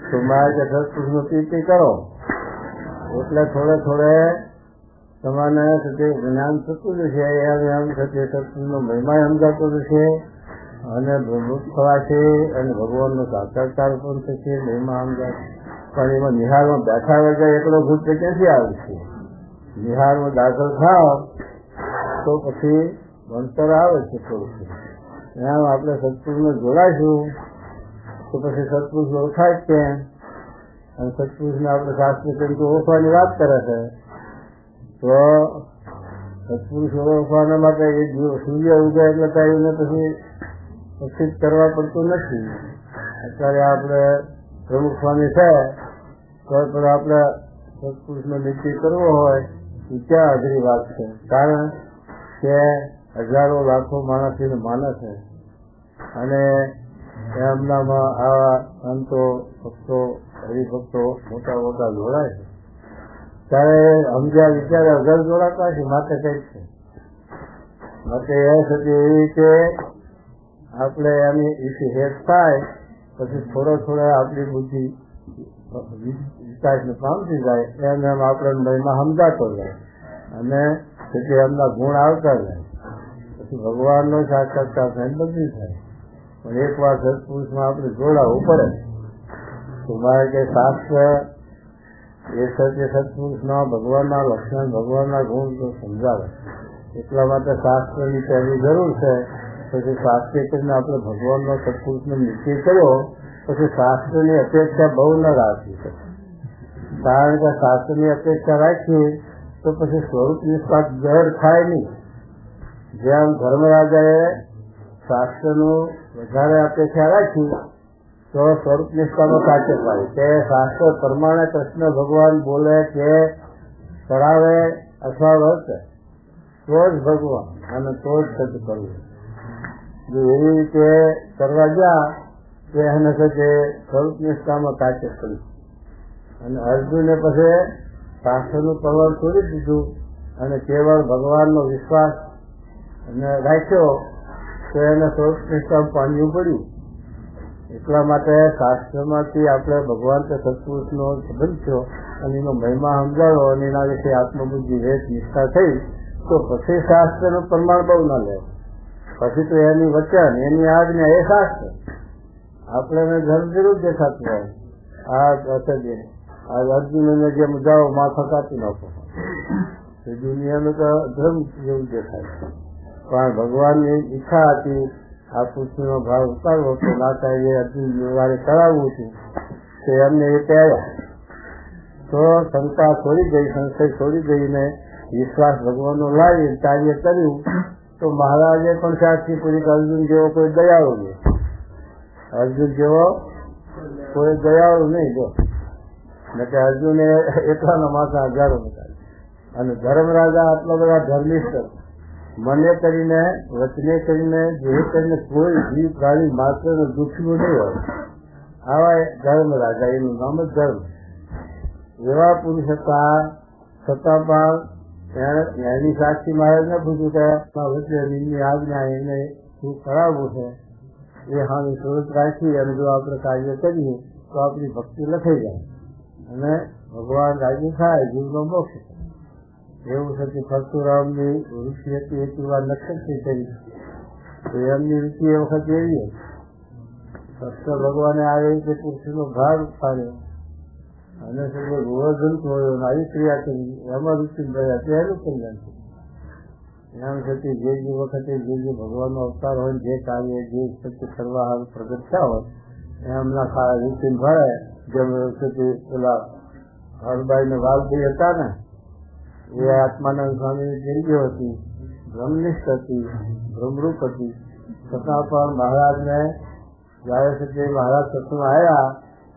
તો મહારાજ સત્પુરુષનો કીર્તિ કરો એટલે થોડે તમારે જ્ઞાન થતું જશે, એમ થશે સત્પુરુષનો મહિમા સમજાતો જશે અને બ્રહ્મરૂપ થવાશે અને ભગવાનનો સાક્ષાત્કાર પણ થશે, મહિમા સમજાય. પણ એમાં નિહારમાં બેઠા વગર એકલો ભૂત ક્યાંથી આવે છે? નિહારમાં દાખલ થાવ તો પછી ભણતર આવે છે થોડું. એમ આપણે સત્પુરુષને જોડાઈશું તો પછી સત્પુરુષ ઓળખાય જ કેમ? અને સત્પુરુષને આપણે શાસ્ત્ર તરીકે ઓળખવાની વાત કરે છે તો સત્પુરુષ ઓળખવાના માટે એ સૂર્ય ઉગે એટલે તારીને પછી પ્રસિદ્ધ કરવા પડતું નથી. અત્યારે આપણે પ્રમુખ સ્વામી છે તો પણ આપણે સત્પુરુષનો નિશ્ચય કરવો હોય એ ક્યાં અઘરી વાત છે. કારણ કે હજારો લાખો માણસને માને છે અને એમનામાં આવા સંતો ભક્તો હરિભક્તો મોટા જોડાય છે. ત્યારે સમજ્યા વિચારે અગર જોડાતા છે માટે કઈક છે. માટે એ થતી એવી કે આપણે એની વિશે હેત થાય પછી થોડો આપણી બુદ્ધિ વિકાસને પામતી જાય એમ આપણે મહિમા સમજાતો જાય અને તેથી એમના ગુણ આવતા જાય પછી ભગવાનનો સાક્ષાત્કાર થાય બધી થાય. પણ એક વાર સત્પુરુષમાં આપણે જોડાવવું પડે તો મારે કે શાસ્ત્ર એ સત્ય સત્પુરુષના ભગવાનના લક્ષણ ભગવાનના ગુણ તો સમજાવે. એટલા માટે શાસ્ત્રની પહેલી જરૂર છે. પછી શાસ્ત્રી કરીને આપણે ભગવાનનો સત્પુરુષનો નિશ્ચય કર્યો પછી શાસ્ત્રની અપેક્ષા બહુ ન રાખવી શકે. કારણ કે શાસ્ત્રની અપેક્ષા રાખીએ તો પછી સ્વરૂપ નિષ્પાત જળ થાય નહીં. જેમ ધર્મરાજાએ શાસ્ત્રનું વધારે અપેક્ષા રાખી તો સ્વરૂપ નિષ્ઠામાં સાચે પાડી કે શાસ્ત્ર પ્રમાણે કૃષ્ણ ભગવાન બોલે કે કરાવે અથવા વર્તે તો જ ભગવાન અને તો જ સત્ય કરવું. જો એવી રીતે કરવા ગયા તો એને સાથે સ્વરૂપ નિષ્ઠામાં સાચે પડી અને અર્જુને પછી શાસ્ત્રનું પ્રવર્તન છોડી દીધું અને કેવળ ભગવાનનો વિશ્વાસ અને રાખ્યો તો એને સૌ પાડવું પડ્યું. એટલા માટે શાસ્ત્રમાંથી આપણે ભગવાન કે સત્પુરુષનો સંબંધ થયો અને એનો મહિમા સમજાયો અને એના વિશે આત્મબુદ્ધિ વેચ નિષ્ઠા થઈ, તો પછી શાસ્ત્રનું પ્રમાણ બહુ ના લે. પછી તો એની વચન એની આજ્ઞા એ શાસ્ત્ર આપણે ધર્મ જરૂર દેખાતું હોય. આ અર્જુનને જેમ જાઓ માથા કાપી નાખો, એ દુનિયાનું તો ધર્મ જેવું દેખાય. પણ ભગવાનની ઈચ્છા હતી આ પૃથ્વીનો ભાવ ઉતારવો તો નાતાએ અર્જુન વ્યવહારે કરાવવું હતું. તો એમને એ કહેવાય તો શંકા છોડી ગઈ, સંશય છોડી ગઈને વિશ્વાસ ભગવાનનો લાવી કાર્ય કર્યું. તો મહારાજે પણ સાક્ષી પૂરી અર્જુન જેવો કોઈ દયાળુ નહીં, અર્જુન જેવો કોઈ દયાળુ નહીં. જો કે અર્જુને એટલાના માથા હજારો નીકાળી. અને ધર્મરાજા આટલા બધા ધર્મિષ્ઠ મને કરીને વચને કરીને જે કરીને કોઈ જીવ પ્રાણી માત્ર દુખ્યું નહીં હોય, આવા ધર્મરાજા, એનું નામ જ ધર્મ. એવા પુરુષ હતા છતાં પણ એની સાક્ષી મહારાજને પૂછ્યું કે વચની આજ્ઞા એને શું કરાવવું છે એ હાની સ્વરૂપ રાખી અને જો આપણે કાર્ય કરીએ તો આપણી ભક્તિ લખાઈ જાય અને ભગવાન રાજી થાય, જીવનો મોક્ષ. એવું છે કે પરશુરામની ઋષિ હતી એક વાર નક્ષત્ર કરી, તો એમની ઋષિ એ વખત એવી સત્ય ભગવાને આવી રીતે પુરુષનો ભાર ઉપાડ્યો અને ગોવર્ધન થયો, આવી ક્રિયા કરી, એમાં ઋષિ રહ્યા તેનું કલ્યાણ થયું. એમ છતાં જે વખતે જે ભગવાનનો અવતાર હોય, જે કાર્ય જે સત્ય કરવા હાલ પ્રગટ થયા હોય એમના ઋષિ ભળે. જેમ પેલા હરબાઈને વાલભાઈ હતા ને, એ આત્માનંદ સ્વામી જિંદગી હતી, બ્રહ્મનિષ્ઠ હતી, બ્રહ્મરૂપ હતી, છતાં પણ મહારાજને જયારે સુધી મહારાજ સત્સંગ આવ્યા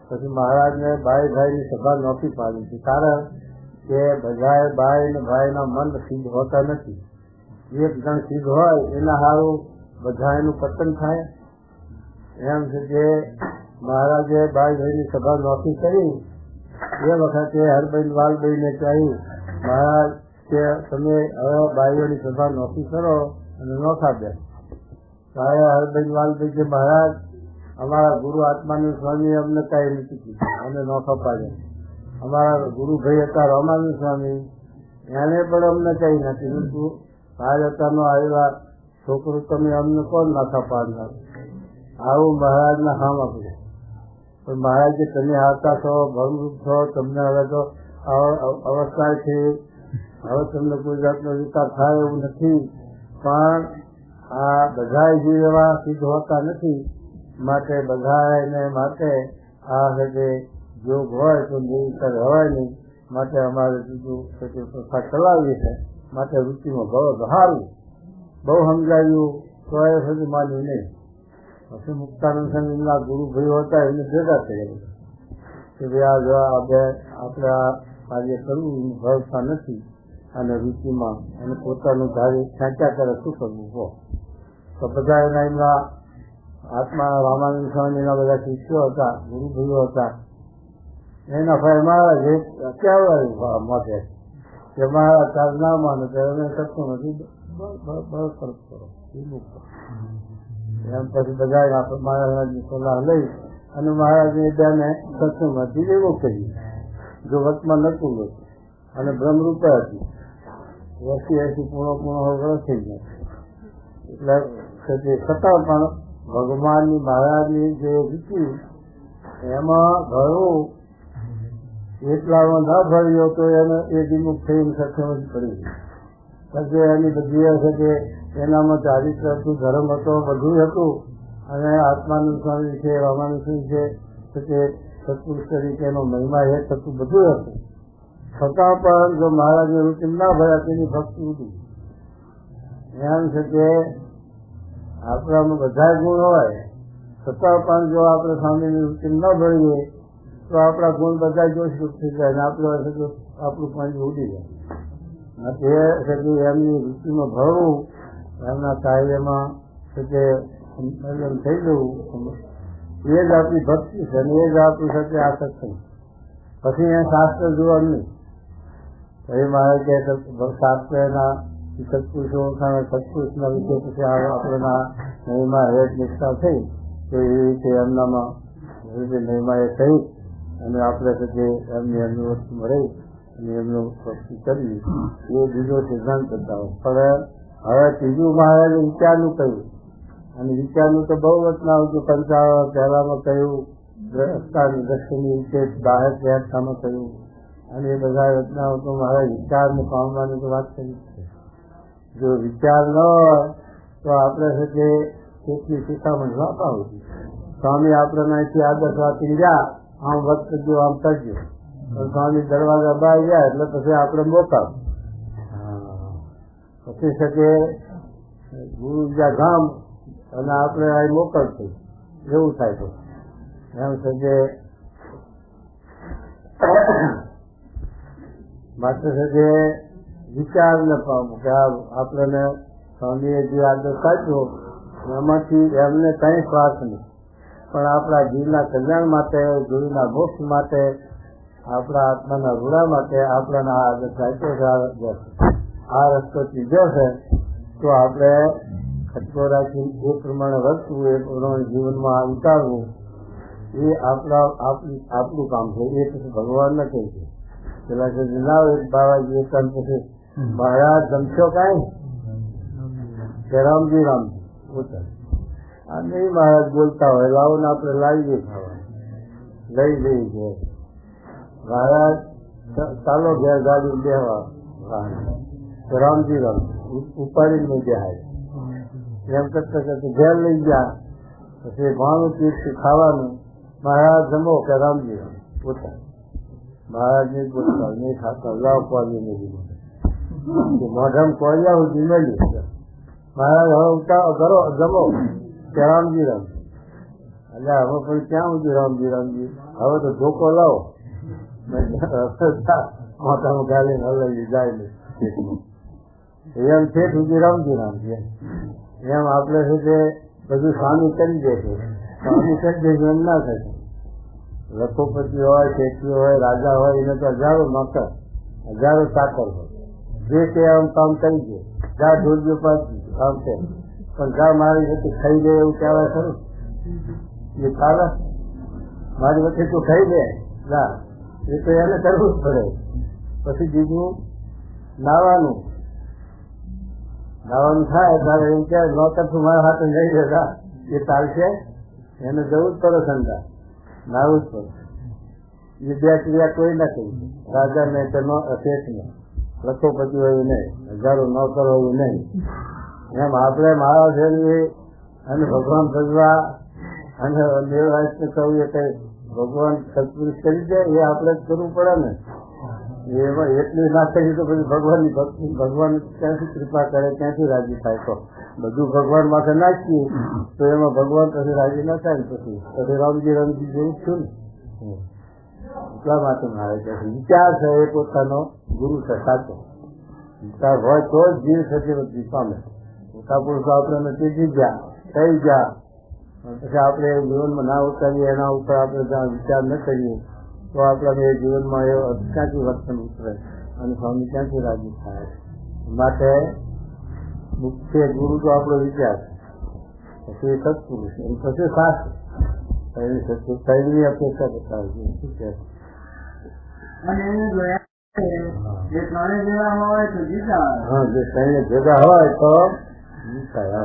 પછી મહારાજને ભાઈની સભા નહોતી પાડી હતી. કારણ કે બધાએ ભાઈ ને ભાઈના મન સિદ્ધ હોતા નથી. એક જણ સિદ્ધ હોય એના સારું બધા એનું પતન થાય. એમ છે કે મહારાજે ભાઈની સભા નહોતી કરી. એ વખતે હરભાઈ વાલભાઈને કહ્યું, મહારાજ કે તમે હવે ભાઈઓની સભા નોખી કરો અને નોખા દે. હરભાઈ વાલભાઈ કે મહારાજ અમારા ગુરુ આત્માનંદ સ્વામી અમને કઈ નથી કીધું અને નોખા પાડે. અમારા ગુરુભાઈ હતા રામાનંદ સ્વામી, એને પણ અમને કઈ નથી કીધું. ભાઈ હતાનો આવેલા છોકરું તમે અમને કોણ નોખા પાડનાર? આવું મહારાજના હામ આપ્યું. પણ મહારાજ કે તમે આવતા છો, ભરમરૂપ છો, તમને હવે તો અવસ્થા છે, હવે તમને કોઈ જાતનો વિકાસ થાય એવું નથી. પણ આ બધા જીવ એવા સિદ્ધ હોતા નથી, માટે બધાને માટે આ હૃદય યોગ હોય તો નિર્વિચાર હોય નહીં. માટે અમારે બીજું સંસ્થા ચલાવવી છે. માટે રુચિમાં બહુ સારું બહુ સમજાવ્યું તો એ સુધી માન્યું નહીં. પછી મુક્તાનંદ સ્વામીના ગુરુભાઈઓ હતા એમને ભેગા થયા કે ભાઈ આપણે આ કાર્ય કરવું એની ભરસા નથી અને રુચિમાં અને પોતાનું ધારે ખેંચ્યા કરે શું કરવું હો. તો બધા એમના આત્મા રામાનંદ સ્વામીના બધા શિષ્યો હતા, ગુરુભાઈઓ હતા. એના ભાઈ મારા જે કેવા માટે કે મારા ચાર ના માને તો એને સત્સંગ નથી બળ કરો એ મુક્ત. એમ પછી બધા મહારાજની સલાહ લઈ અને મહારાજની બેને સત્સંગમાંથી એવું કર્યું. જો વચમાં નતું હતું અને બ્રહ્મરૂપે હતી, 80 પૂર્ણ વર્ષ થઈ ગયા. એટલે છતાં પણ ભગવાનની મહારાજની જે રીતિ એમાં ઘણું એટલામાં ન ભર્યો તો એને એ વિમુખ થઈને સત્સંગ પડી ગયું. પછી એની બધી હશે કે એનામાં ચારિત્ર હતું, ધર્મ હતો, બધું હતું. અને આત્માનંદ સ્વામી છે, રામાનંદ સ્વામી છે, તે સત્પુરુષ તરીકેનો મહિમા એ થતું બધું હતું. છતાં પણ જો મહારાજની રૂચિ ના ભર્યા તેની ભક્તિ ઉડી. એમ છે કે આપણામાં બધા ગુણ હોય છતાં પણ જો આપણે સ્વામીની રૂચિ ન ભરીએ તો આપણા ગુણ બધા જોશ થઈ જાય અને આપણું પાણી ઉડી જાય. તે એમની રુચિમાં ભરવું, એમના કાર્યમાં થઈ જવું, એ જ આપણી ભક્તિ છે અને એ જ આપણું સાથે આ સત્સંગ. પછી એ શાસ્ત્ર જોવાનું નહીં. એ મારે કે શાસ્ત્રના સત્પુરુષો ઓળખાણ સત્પુરુષના વિશે પછી આપણા મહિમા હેત નિષ્ઠા થઈ તો એ રીતે એમનામાં મહિમા એ થઈ અને આપણે પછી એમની વસ્તુમાં રહી અને એમનું ભક્તિ કરવી એ બીજો સિદ્ધાંત બતાવો. પણ હવે ત્રીજું મહારાજે વિચારનું કહ્યું અને વિચારનું તો બહુ રચના હતું. પંચાવન પહેલામાં કહ્યું, દ્રષ્ટિની વિશે બહાર વ્યાખ્યામાં કહ્યું અને એ બધા રચનાઓ તો મારે વિચારને પામવાની તો વાત કરી છે. જો વિચાર ન હોય તો આપણે છે કેટલી શિખામણ ન પાવું. સ્વામી આપણે અહીંથી આદર્શ વાંચી ગયા, આમ વખત કરજો આમ કરજો, પણ સ્વામી દરવાજા બહાર ગયા એટલે પછી આપણે મોકાવ પછી શકે ગુરુ બીજા ગામ અને આપણે અહીં મોકલશું એવું થાય. તો એમ છે માત્ર છે વિચાર ન પામવું કે આપણને સ્વામીએ જે આદર્શ કાઢ્યો એમાંથી એમને કઈ સ્વાર્થ નહીં, પણ આપણા જીવના કલ્યાણ માટે, ગુરુના મોક્ષ માટે, આપણા આત્માના રૂડા માટે આપણને આ આદર્શ કાઢ્યો છે. આ રસ્તો ત્રીજો છે તો આપણે ખટકો રાખી એ પ્રમાણે વર્તવું, એ પ્રમાણે જીવનમાં ઉતારવું એ આપણું કામ છે. એ પછી ભગવાન ન કહે છે. પેલા કે ના હોય બાબાજી એકાંત પછી મહારાજ જમશો કાંઈ કે રામજી રામજી ઉતર આ નહીં મહારાજ બોલતા હોય લાવો ને આપણે લાવીએ ખાવા લઈ જઈ છે. મહારાજ ચાલો ઘેર ગાડી બેહવા રામજી રામ ઉપાડીને નહીં બેહાય એમ કરતા કરતા ઘેર લઈ ગયા. પછી ભાણું પીઠ ખાવાનું મહારાજ જમો કે રામજી રામ ઉતર મહારાજ નહીં બોલતા નહીં ખાતા લાવ કોળીએ નહીં મોઢમ કોળિયા હું જીમેલી મહારાજ હવે ઉતારો કરો જમો કે રામજી રામ. એટલે હવે પણ ક્યાં સુધી રામજી રામજી, હવે તો ધોકો લાવો મોટામાં ગાલીને હલાવી જાય નહીં એમ છે સુધી રામજી રામજી. એમ આપણે છે તે બધું સ્વામી કરી દે છે. સ્વામી કરી દે એમ ના થશે. લખોપતિ હોય, શેઠી હોય, રાજા હોય એને તો હજારો નોકર, હજારો ચાકર હોય. જે તે આમ કામ કરી દે, જા ઢોલજો પાછી કામ છે, પણ જા મારી વચ્ચે ખાઈ દે એવું કહેવાય ખરું? એ ચાલે? મારી વચ્ચે તું ખાઈ દે ના, એ તો એને કરવું જ પડે. પછી બીજું નાવાનું થાય ત્યારે એમ કે નોકર તું મારા હાથે લઈ દેતા એ ચાલશે? એને જવું જ પડે સંધા, નાવું જ પડે. એ બે ક્રિયા કોઈ ના કરી, રાજા ને કે શેઠ ને, લખોપતિ હોય નહીં, હજારો નોકર હોય નહીં. એમ આપણે મારા છે અને ભગવાન ભજવા અને દેવરાજને કહું એ કઈ ભગવાન સત્પુરુષ કરી દે એ આપણે જ કરવું પડે ને. એમાં એટલું ના કરી તો પછી ભગવાનની ભક્તિ, ભગવાન ક્યાંથી કૃપા કરે, ક્યાંથી રાજી થાય? તો બધું ભગવાન માથે નાખીએ તો એમાં ભગવાન પછી રાજી ના થાય ને પછી રામજી રામજી જેવું છું ને. એટલા માટે મારે કહે વિચાર છે એ પોતાનો ગુરુ છે સાચો. વિચાર હોય તો જ જીવ સચિવતી પામે. મોટા પુરુષો આપણે તેજી ગયા થઈ ગયા પછી આપણે જીવનમાં ના ઉતારીએ, એના ઉપર આપણે જ્યાં વિચાર ન કરીએ તો આપણે એ જીવનમાં એ ક્યાંથી વર્તન ઉતરે અને સ્વામી ક્યાંથી રાજી થાય. માટે મુખ્ય ગુરુ તો આપણો વિચાર, પછી સત્પુરુષ, પછી શાસ્ત્ર પહેલી અપેક્ષા બતાવે છે. અને જે ત્રણે ભેગા હોય તો જીતા. હા, જે ત્રણે ભેગા હોય તો જીતા.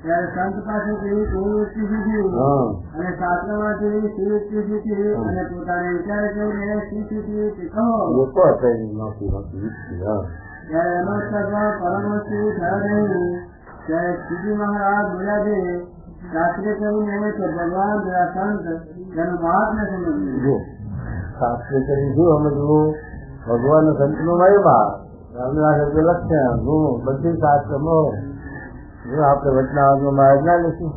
ત્યારે સંત પાસેથી સુવૃત્તિ શીખી અને શાસ્ત્રમાંથી સુવૃત્તિ શીખી અને પોતાને વિચાર કરીને શીખી કહો ત્યારે અનુષ્ઠામાં પરમ વસ્તુ થયા નહીં. ત્યારે શ્રીજી મહારાજ બોલ્યા છે શાસ્ત્રે કહ્યું કે ભગવાન સંત તેનું મહાત્મ્ય સમજવું. શાસ્ત્રે કરી શું સમજવું? ભગવાન સંત નું મહિમા લક્ષણ ગુણ બધી શાસ્ત્રમાં આપણે વચનાવનમાં મહારાજ ના લઈશું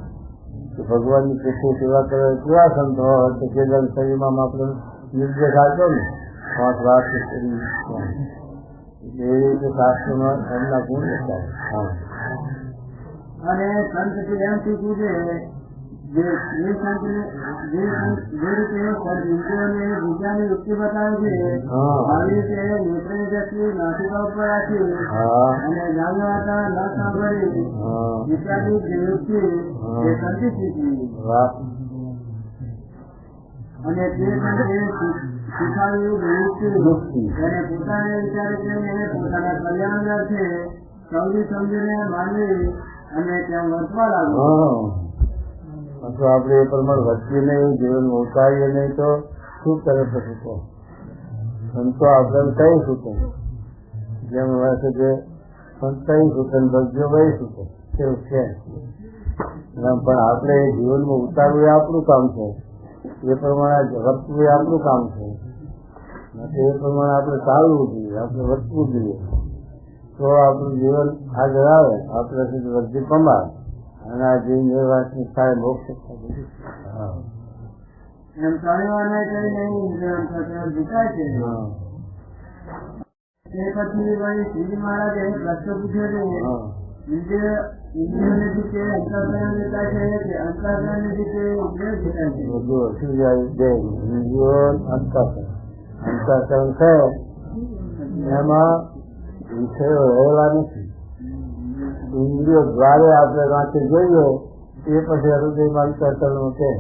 કે ભગવાનની કૃષ્ણ સેવા કરે કેવા સંત હોય તો કેદન શરીરમાં આપણે નિર્દેશ આપ્યો ને પાંચ વાત કરી એ રીતે શાસ્ત્રમાં એમના ગુણ લખાય. અને સંતથી એમ શીખવું છે જે રીતે ઇન્દ્રિયોને બીજાની યુક્તિ બતાવે છે આવી રીતે નેત્રની દ્રષ્ટિ નાસિકા ઉપર રાખી અને જાણવાતા ન સાંભળી વિચારી જે યુક્તિ તે સંતિ શીખી અને તે શીખાવ્યું યુક્તિ એને પોતાને વિચારે કરીને પોતાના કલ્યાણ અર્થે સમજીને માનવી અને ત્યાં વર્તવા લાગ્યું. અથવા આપણે એ પ્રમાણે વર્તીએ નહીં, જીવનમાં ઉતારીએ નહીં તો શું કરે પછી તો સંતો આપણે કઈ શકે જેમ હોય છે કે કઈ શકે ભજ્યો વહી શકે એવું છે. પણ આપણે જીવનમાં ઉતારવું એ આપણું કામ છે, એ પ્રમાણે વર્તવું એ આપણું કામ છે. એ પ્રમાણે આપણે ચાલવું જોઈએ, આપણે વર્તવું જોઈએ તો આપણું જીવન આગળ આવે, આપણે સુધી વર્ધી કમાય અને આ જીવન વ્યવહારની થાય મોક્ષ એમ શનિવારને કરીને જીતાય છે. તે પછી વળી શ્રીજી મહારાજે પ્રશ્ન પૂછ્યો કે ઇન્દ્રિયોને જીતે અંતઃકરણ જીતા છે કે અંતઃકરણને જીતે ઇન્દ્રિયો જીતાય છે? અંતઃકરણ છે એમાં વિષયો રહેલા નથી. ઇન્દ્રિયો દ્વારે આપણે વાંચી જોઈએ એ પછી હૃદયમાં અંતઃકરણ છે,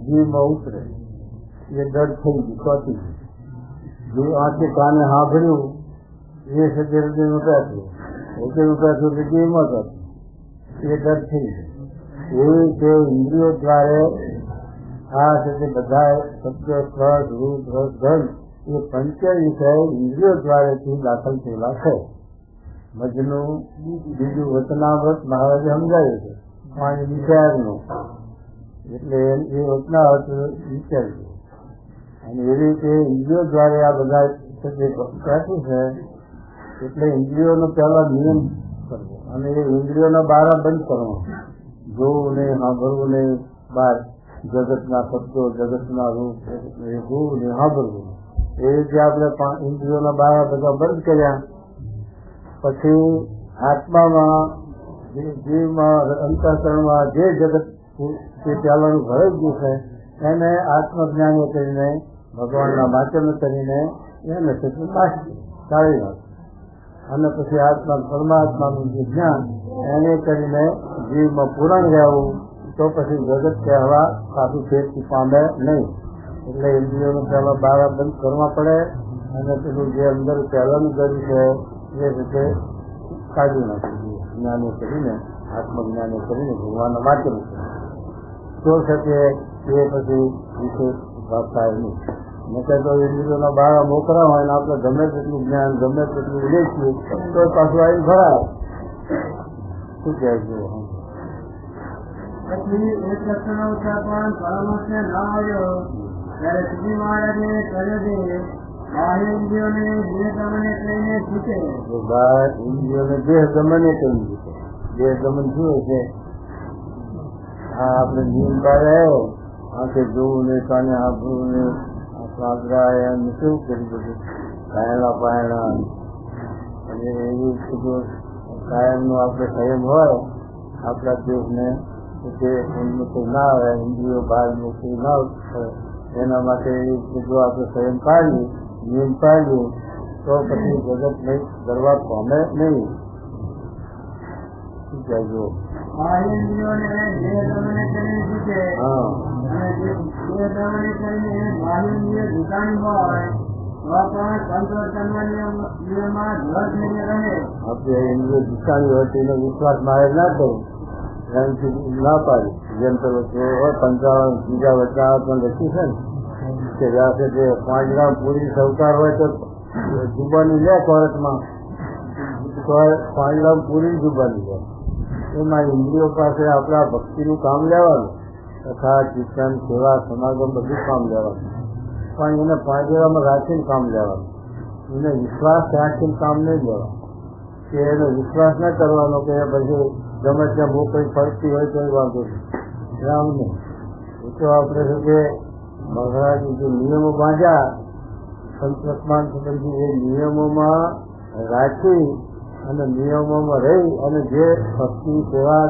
જીવમાં ઉતરે એ દર્દ થઈ ગયું, ચોથી ગયું. આંખે કાને સાંભળ્યું એ સાથે હૃદયનું પેઠું, હૃદયનું પેઠું એટલે જીવમાં હતું, એ દર્દ થઈ ગયું. એવી રીતે ઇન્દ્રિયો દ્વારે આ સાથે બધા શબ્દ, સ્પર્શ, રૂપ, રસ, ગંધ એ પંચ વિષય ઇન્દ્રિયો દ્વારેથી દાખલ થયેલા છે. મજનું બીજું વચનાવૃત મહારાજે સમજાયું છે, પાણી વિચારનું, એટલે એ વચનાવૃત વિચાર્યું. અને એવી રીતે ઇન્દ્રિયો દ્વારા આ બધા ક્યાંથી છે, એટલે ઇન્દ્રિયોનો પહેલા નિયમ કરવો અને એ ઇન્દ્રિયોના બારા બંધ કરવો, જોવું નહીં, સાંભળવું નહીં, બહાર જગતના શબ્દો, જગતના રૂપ એ જોવું નહીં, સાંભળવું. એ રીતે આપણે ઇન્દ્રિયોના બારા બધા બંધ કર્યા. પછી આત્મામાં જીવમાં અંતઃકરણમાં જે જગત તે પહેલાનું ભરાઈ ગયું છે એને આત્મજ્ઞાન કરીને ભગવાનના વાચન કરીને એને ટાળી નાખે અને પછી આત્મા પરમાત્માનું જે જ્ઞાન એને કરીને જીવમાં પૂરણ રહેવું તો પછી જગત કહેવા પાછું ફેરથી પામે નહીં. એટલે ઇન્દ્રિયોનું પહેલા બારા બંધ કરવા પડે અને પેલું જે અંદર પહેલાનું કર્યું છે એ રીતે કાઢી નાખવું જોઈએ. જ્ઞાને કરીને આત્મજ્ઞાને કરીને ભગવાનના વાચન તો શકે એ પછી વિશેષ ભાગ થાય નહીં. નકર તો ઇન્દ્રિયોના બારા મોકરા હોય ને આપણે ગમે તેટલું જ્ઞાન ગમે તેટલું લેખીએ તો પાછું આવીને ભરાય. શું કહેજો? પછી એક લક્ષણનો ઉત્સાહ પણ પરમહંસને ન આવ્યો ત્યારે શ્રીજી મહારાજે કહ્યું કે બાહ્ય ઇન્દ્રિયોને દેહ ગમને કહીને શીખે. ઇન્દ્રિયોને દેહ ગમને કહી શીખે. દેહ ગમન શું છે? હા, આપણે નિયમ પાડ્યો આંખે જોવું નહીં, કાને સાંભળવું નહીં, સાંભળાય કેવું કરી બધું કાયણા પાયણા અને એવું બધું કાયમનો આપણે સંયમ હોય આપણા દેશને કે ઉન્નતિ ના આવે, ઇન્દ્રિયો બહાર મુક્તિ ના થાય એના માટે જો આપણે સંયમ પાડીએ, નિયમ પાડીએ તો પછી જગત નહીં કરવા પામે નહીં. શું કહેજો? બાહ્ય ઇન્દ્રિયોને દેહ ગમને કહીને શીખે અને દેહ ગમને કરીને બાહ્ય ઇન્દ્રિયો દુકાની હોય તો પણ સંતોષના નિયમમાં ધ્વજ થઈને રહે. આપણે ઇન્દ્રિયો દુકાની હોય તેનો વિશ્વાસ મારે ના કરો, ના પાડી. જેમ તો પંચાવન બીજા વચ્ચા પણ લખ્યું છે ને કે વ્યાસે જે 5 ગ્રામ પૂરી સહકાર હોય તો જુબાની લે કોર્ટમાં તો 5 ગ્રામ પૂરી જુબાની લે. એમાં ઇન્દ્રિયો પાસે આપણા ભક્તિનું કામ લેવાનું, તથા કીર્તન, સેવા, સમાગમ બધું કામ લેવાનું, પણ એને 5 ગ્રામમાં રાખીને કામ લેવાનું. એને વિશ્વાસ રાખીને કામ નહીં લેવાનું કે એનો વિશ્વાસ ના કરવાનો કે પછી ગમે ત્યાં બહુ કંઈ ફરતી હોય તો વાંધો નહીં, આમ નહીં. એ તો આપણે શું કે મહારાજ જે નિયમો બાંધ્યા સંતરત્માન સંબંધી એ નિયમોમાં રાખી અને નિયમોમાં રહી અને જે ભક્તિ સેવા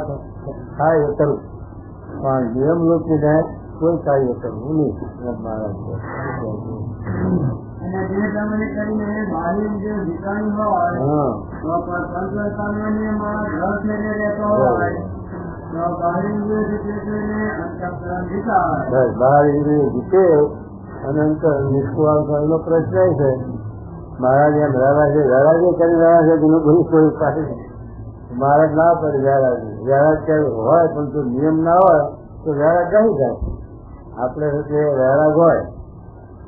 થાય એ કરવું પણ નિયમ લોકોને કોઈ કાર્ય કરવું નહીં. મહારાજ અને જે પ્રમાણે કરીને બાહ્ય ઇન્દ્રિયો જીતાણી હોય તો પણ સંતોષ સામાન્યમાં રસ લઈને રહેતો હોય તો બાહ્ય ઇન્દ્રિયો જીતે કરીને અંતઃકરણ જીતાય. બહાર ઇન્દ્રિયો જીતે અને અંતર નિષ્કુળ એનો પ્રશ્ન છે. મહારાજ એમ વૈરાગ્ય કરી રહ્યા છે તેનું બધું કોઈ પાસે મહારાજ ના પડે. વૈરાગ ક્યારે હોય પણ જો નિયમ ના હોય તો વૈરાગ નહીં જાય. આપણે વૈરાગ હોય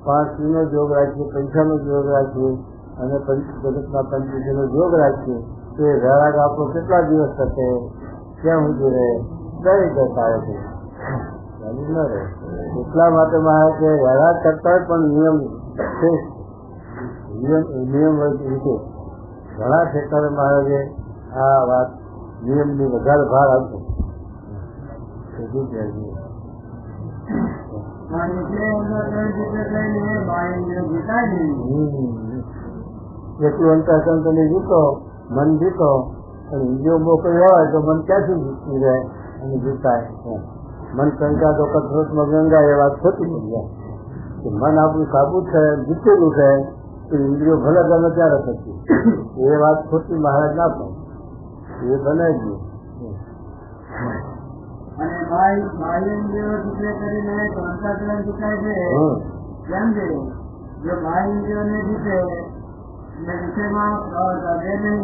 5 નો જોગ રાખીએ, પૈસાનો જોગ રાખીએ અને જગતના પંચનો જોગ રાખીએ તો એ વૈરાગ આપણો કેટલા દિવસ થશે, ક્યાં સુધી રહે, દરેક આવે છે ન રહે. એટલા માટે મહારાજ વૈરાગ કરતા પણ નિયમ રીતે ઘણા ક્ષેત્રે મહારાજે આ વાત નિયમની વધારે ભાર આપતો. જેટલું અંતઃકરણ તમે જીતો, મન જીતો, પણ ઇન્દ્રિયો મોકલી હોય તો મન ક્યાંથી જીતી રહે અને જીતાય. મન શંકા તો કસરતમાં ગંગા એ વાત ખોટી પડી જાય કે મન આપણું સાબુત છે, જીતેલું છે તો ઇન્દ્રિયો ભલે ગમે ત્યારે થતી. એ વાત ખોટી મહારાજ ના પણ એ બને જ નહીં. અને બાહ્ય ઇન્દ્રિયો જીતે કરીને અંતઃકરણ જીતાય છે. કેમ છે? જો બાહ્ય ઇન્દ્રિયોને જીતે અને વિષયમાં રહે નહીં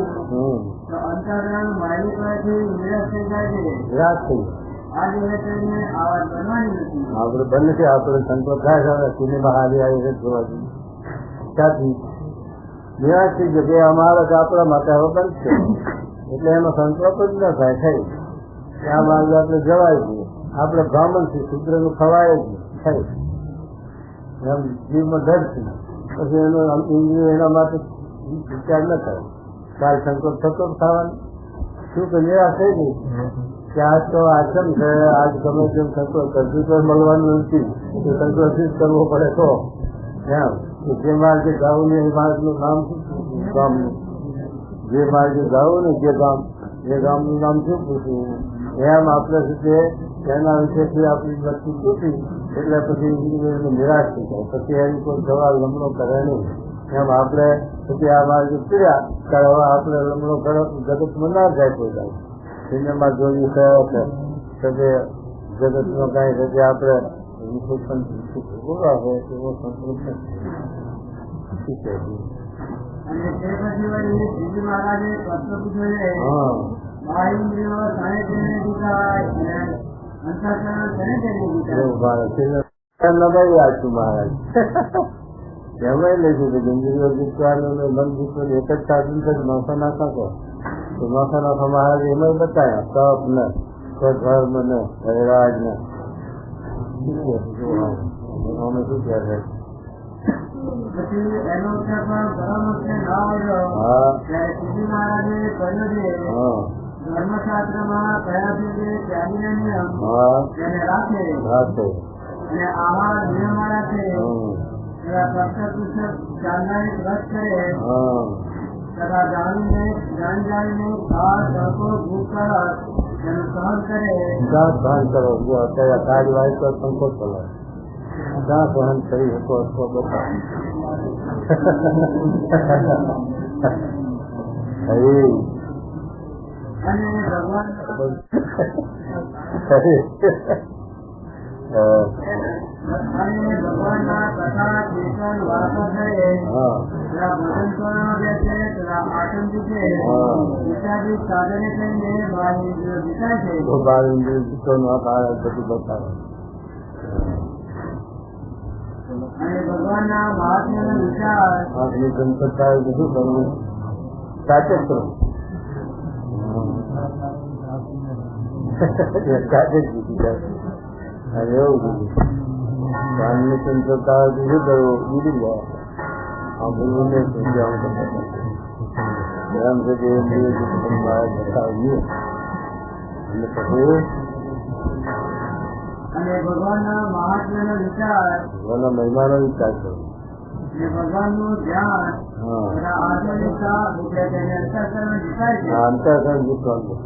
તો અંતઃકરણ મારી પાસેથી નિરાશ થઈ જાય છે. નિરાશ થઈ આ દિવસે આ વાત બનવાની નથી. આપણે બંને છે. આપણે સંતોષ થાય છે સિનેમા હારી આવી જોવાથી ત્યાંથી નિરાશ થઈ જગ્યાએ અમારા જ આપણા માટે હવે બનશે એટલે એમાં સંતોષ જ ન થાય. થઈ ત્યાં માર્ગે આપણે જવાય છીએ. આપણે બ્રાહ્મણ છીએ, શુદ્ર નું ખવાય જ થઈ એમ જીવમાં ડર છે. પછી એનો ઇન્દ્રિય એના માટે વિચાર ન થાય. કાલ સંતોષ થતો જ થવાનું. શું કે નિરાશ થઈ ગઈ કે આજ તો આશ્રમ છે, આજ ગમે તેમ સંતોષ કરશું તો મળવાનું નથી, એ સંતોષિત કરવો પડે. તો એમ જે માર્ગે ગાવું ને એ માર્ગનું નામ શું? ગામનું જે માર્ગે ગાવું ને જે ગામનું નામ શું પૂછવું? એમ આપણે શું એના વિશેથી આપણી વસ્તુ તૂટી એટલે પછી નિરાશ થઈ જાય. પછી એની કોઈ સવાલ લમણો કરે નહીં. એમ આપણે પછી આ માર્ગે પીડ્યા ત્યારે હવે આપણે લમણો કરો જગતમાં ના જાય. કોઈ જાય સિનેમા જોયું કયો છે કે જગતમાં કાંઈ છે કે આપણે બોલાવે એવો સંતોષ. અને તે પછી વળી શ્રીજી મહારાજે પ્રશ્ન પૂછ્યો છે બાહ્ય ઇન્દ્રિયો શાણે તેને જીતાય અને અંતઃકરણ શાણે તેને જીતાય. લગાવી આપ્યું મહારાજ એમાં લઈશું કે ઇન્દ્રિયો જીતવાનું મન જીતવાનું એક જ સાધન છે. નોખા નાખા કહો તો નોખા નાખા મહારાજ એમાં બતાવ્યા તપ ને ધર્મ ને વૈરાગ ને અમે શું કહે પછી એનો ઉત્તર પણ ધર્મ વખતે ના આવ્યો ત્યારે શ્રીજી મહારાજે કહ્યું છે ધર્મશાસ્ત્રમાં કયા છે કે ત્યાગીના નિયમ તેને રાખે અને આહાર નિયમ રાખે એવા પુસ્તક જાણનારી વ્રત કરે તથા જાણીને ખાસ તડકો ભૂખ કરત તેનું સહન કરે. સહન કરો. જો અત્યારે કાર્યવાહી તો સંકોચ કરો ક્યાં સહન કરી શકો તો બતાવો. અને ભગવાન ભગવાનના કથા કીર્તન વાર્તા કરે ભજન સ્મરણ બેસે આસન જીતે ઇત્યાદિ સાધને થઈને બાહ્ય ઇન્દ્રિયો જીતાય છે. બાર ઇન્દ્રિયો જીતવાનું બધું બતાવે. અને ભગવાનના મહાત્મ્યનો વિચાર આપની સંતતા બધું કરવું સાચે કરવું સાચે જ જીતી જાય. અને એવું કીધું કાનની સંતતા શું કરવું જીતી જાય. આ બધું એમ છે કે બતાવીએ અને પછી અને ભગવાનના મહાત્મ્યનો વિચાર ભગવાનના મહિમાનો વિચાર કરો. ભગવાનનું ધ્યાન આત્મનિષ્ઠા અંતઃકરણ જીતાય છે. અંતઃકરણ જીતવાનું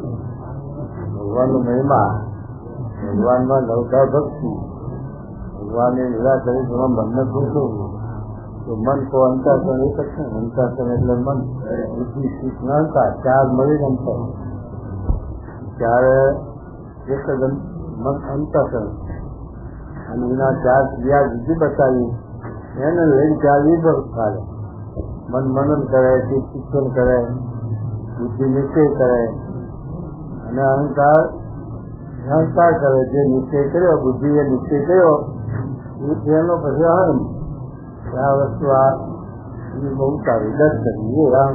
ભગવાનનો મહિમા ભગવાનમાં નવતા ભક્તિ, ભગવાનની લીલા કરી એમાં મનને પૂછવું તો મન તો અંતરકરણ એક જ છે. અંતરકરણ એટલે મન, બુદ્ધિ, ચિત્ત ને અહંકાર ચાર મળીને અંતર. ત્યારે એક જ મન અંતરકરણ અને એના ચાર ક્રિયા બીજી બતાવી એને લઈને ચાર વિભક્ત થાય. મન મનન કરે, ચિત્ત ચિંતન કરે, બુદ્ધિ નિશ્ચય કરે અને અહંકાર કરે. જે નિશ્ચય કર્યો, બુદ્ધિએ નિશ્ચય કર્યો એનો પછી અહમ. આ વસ્તુ આ બહુ સારી દસ કરી એ રામ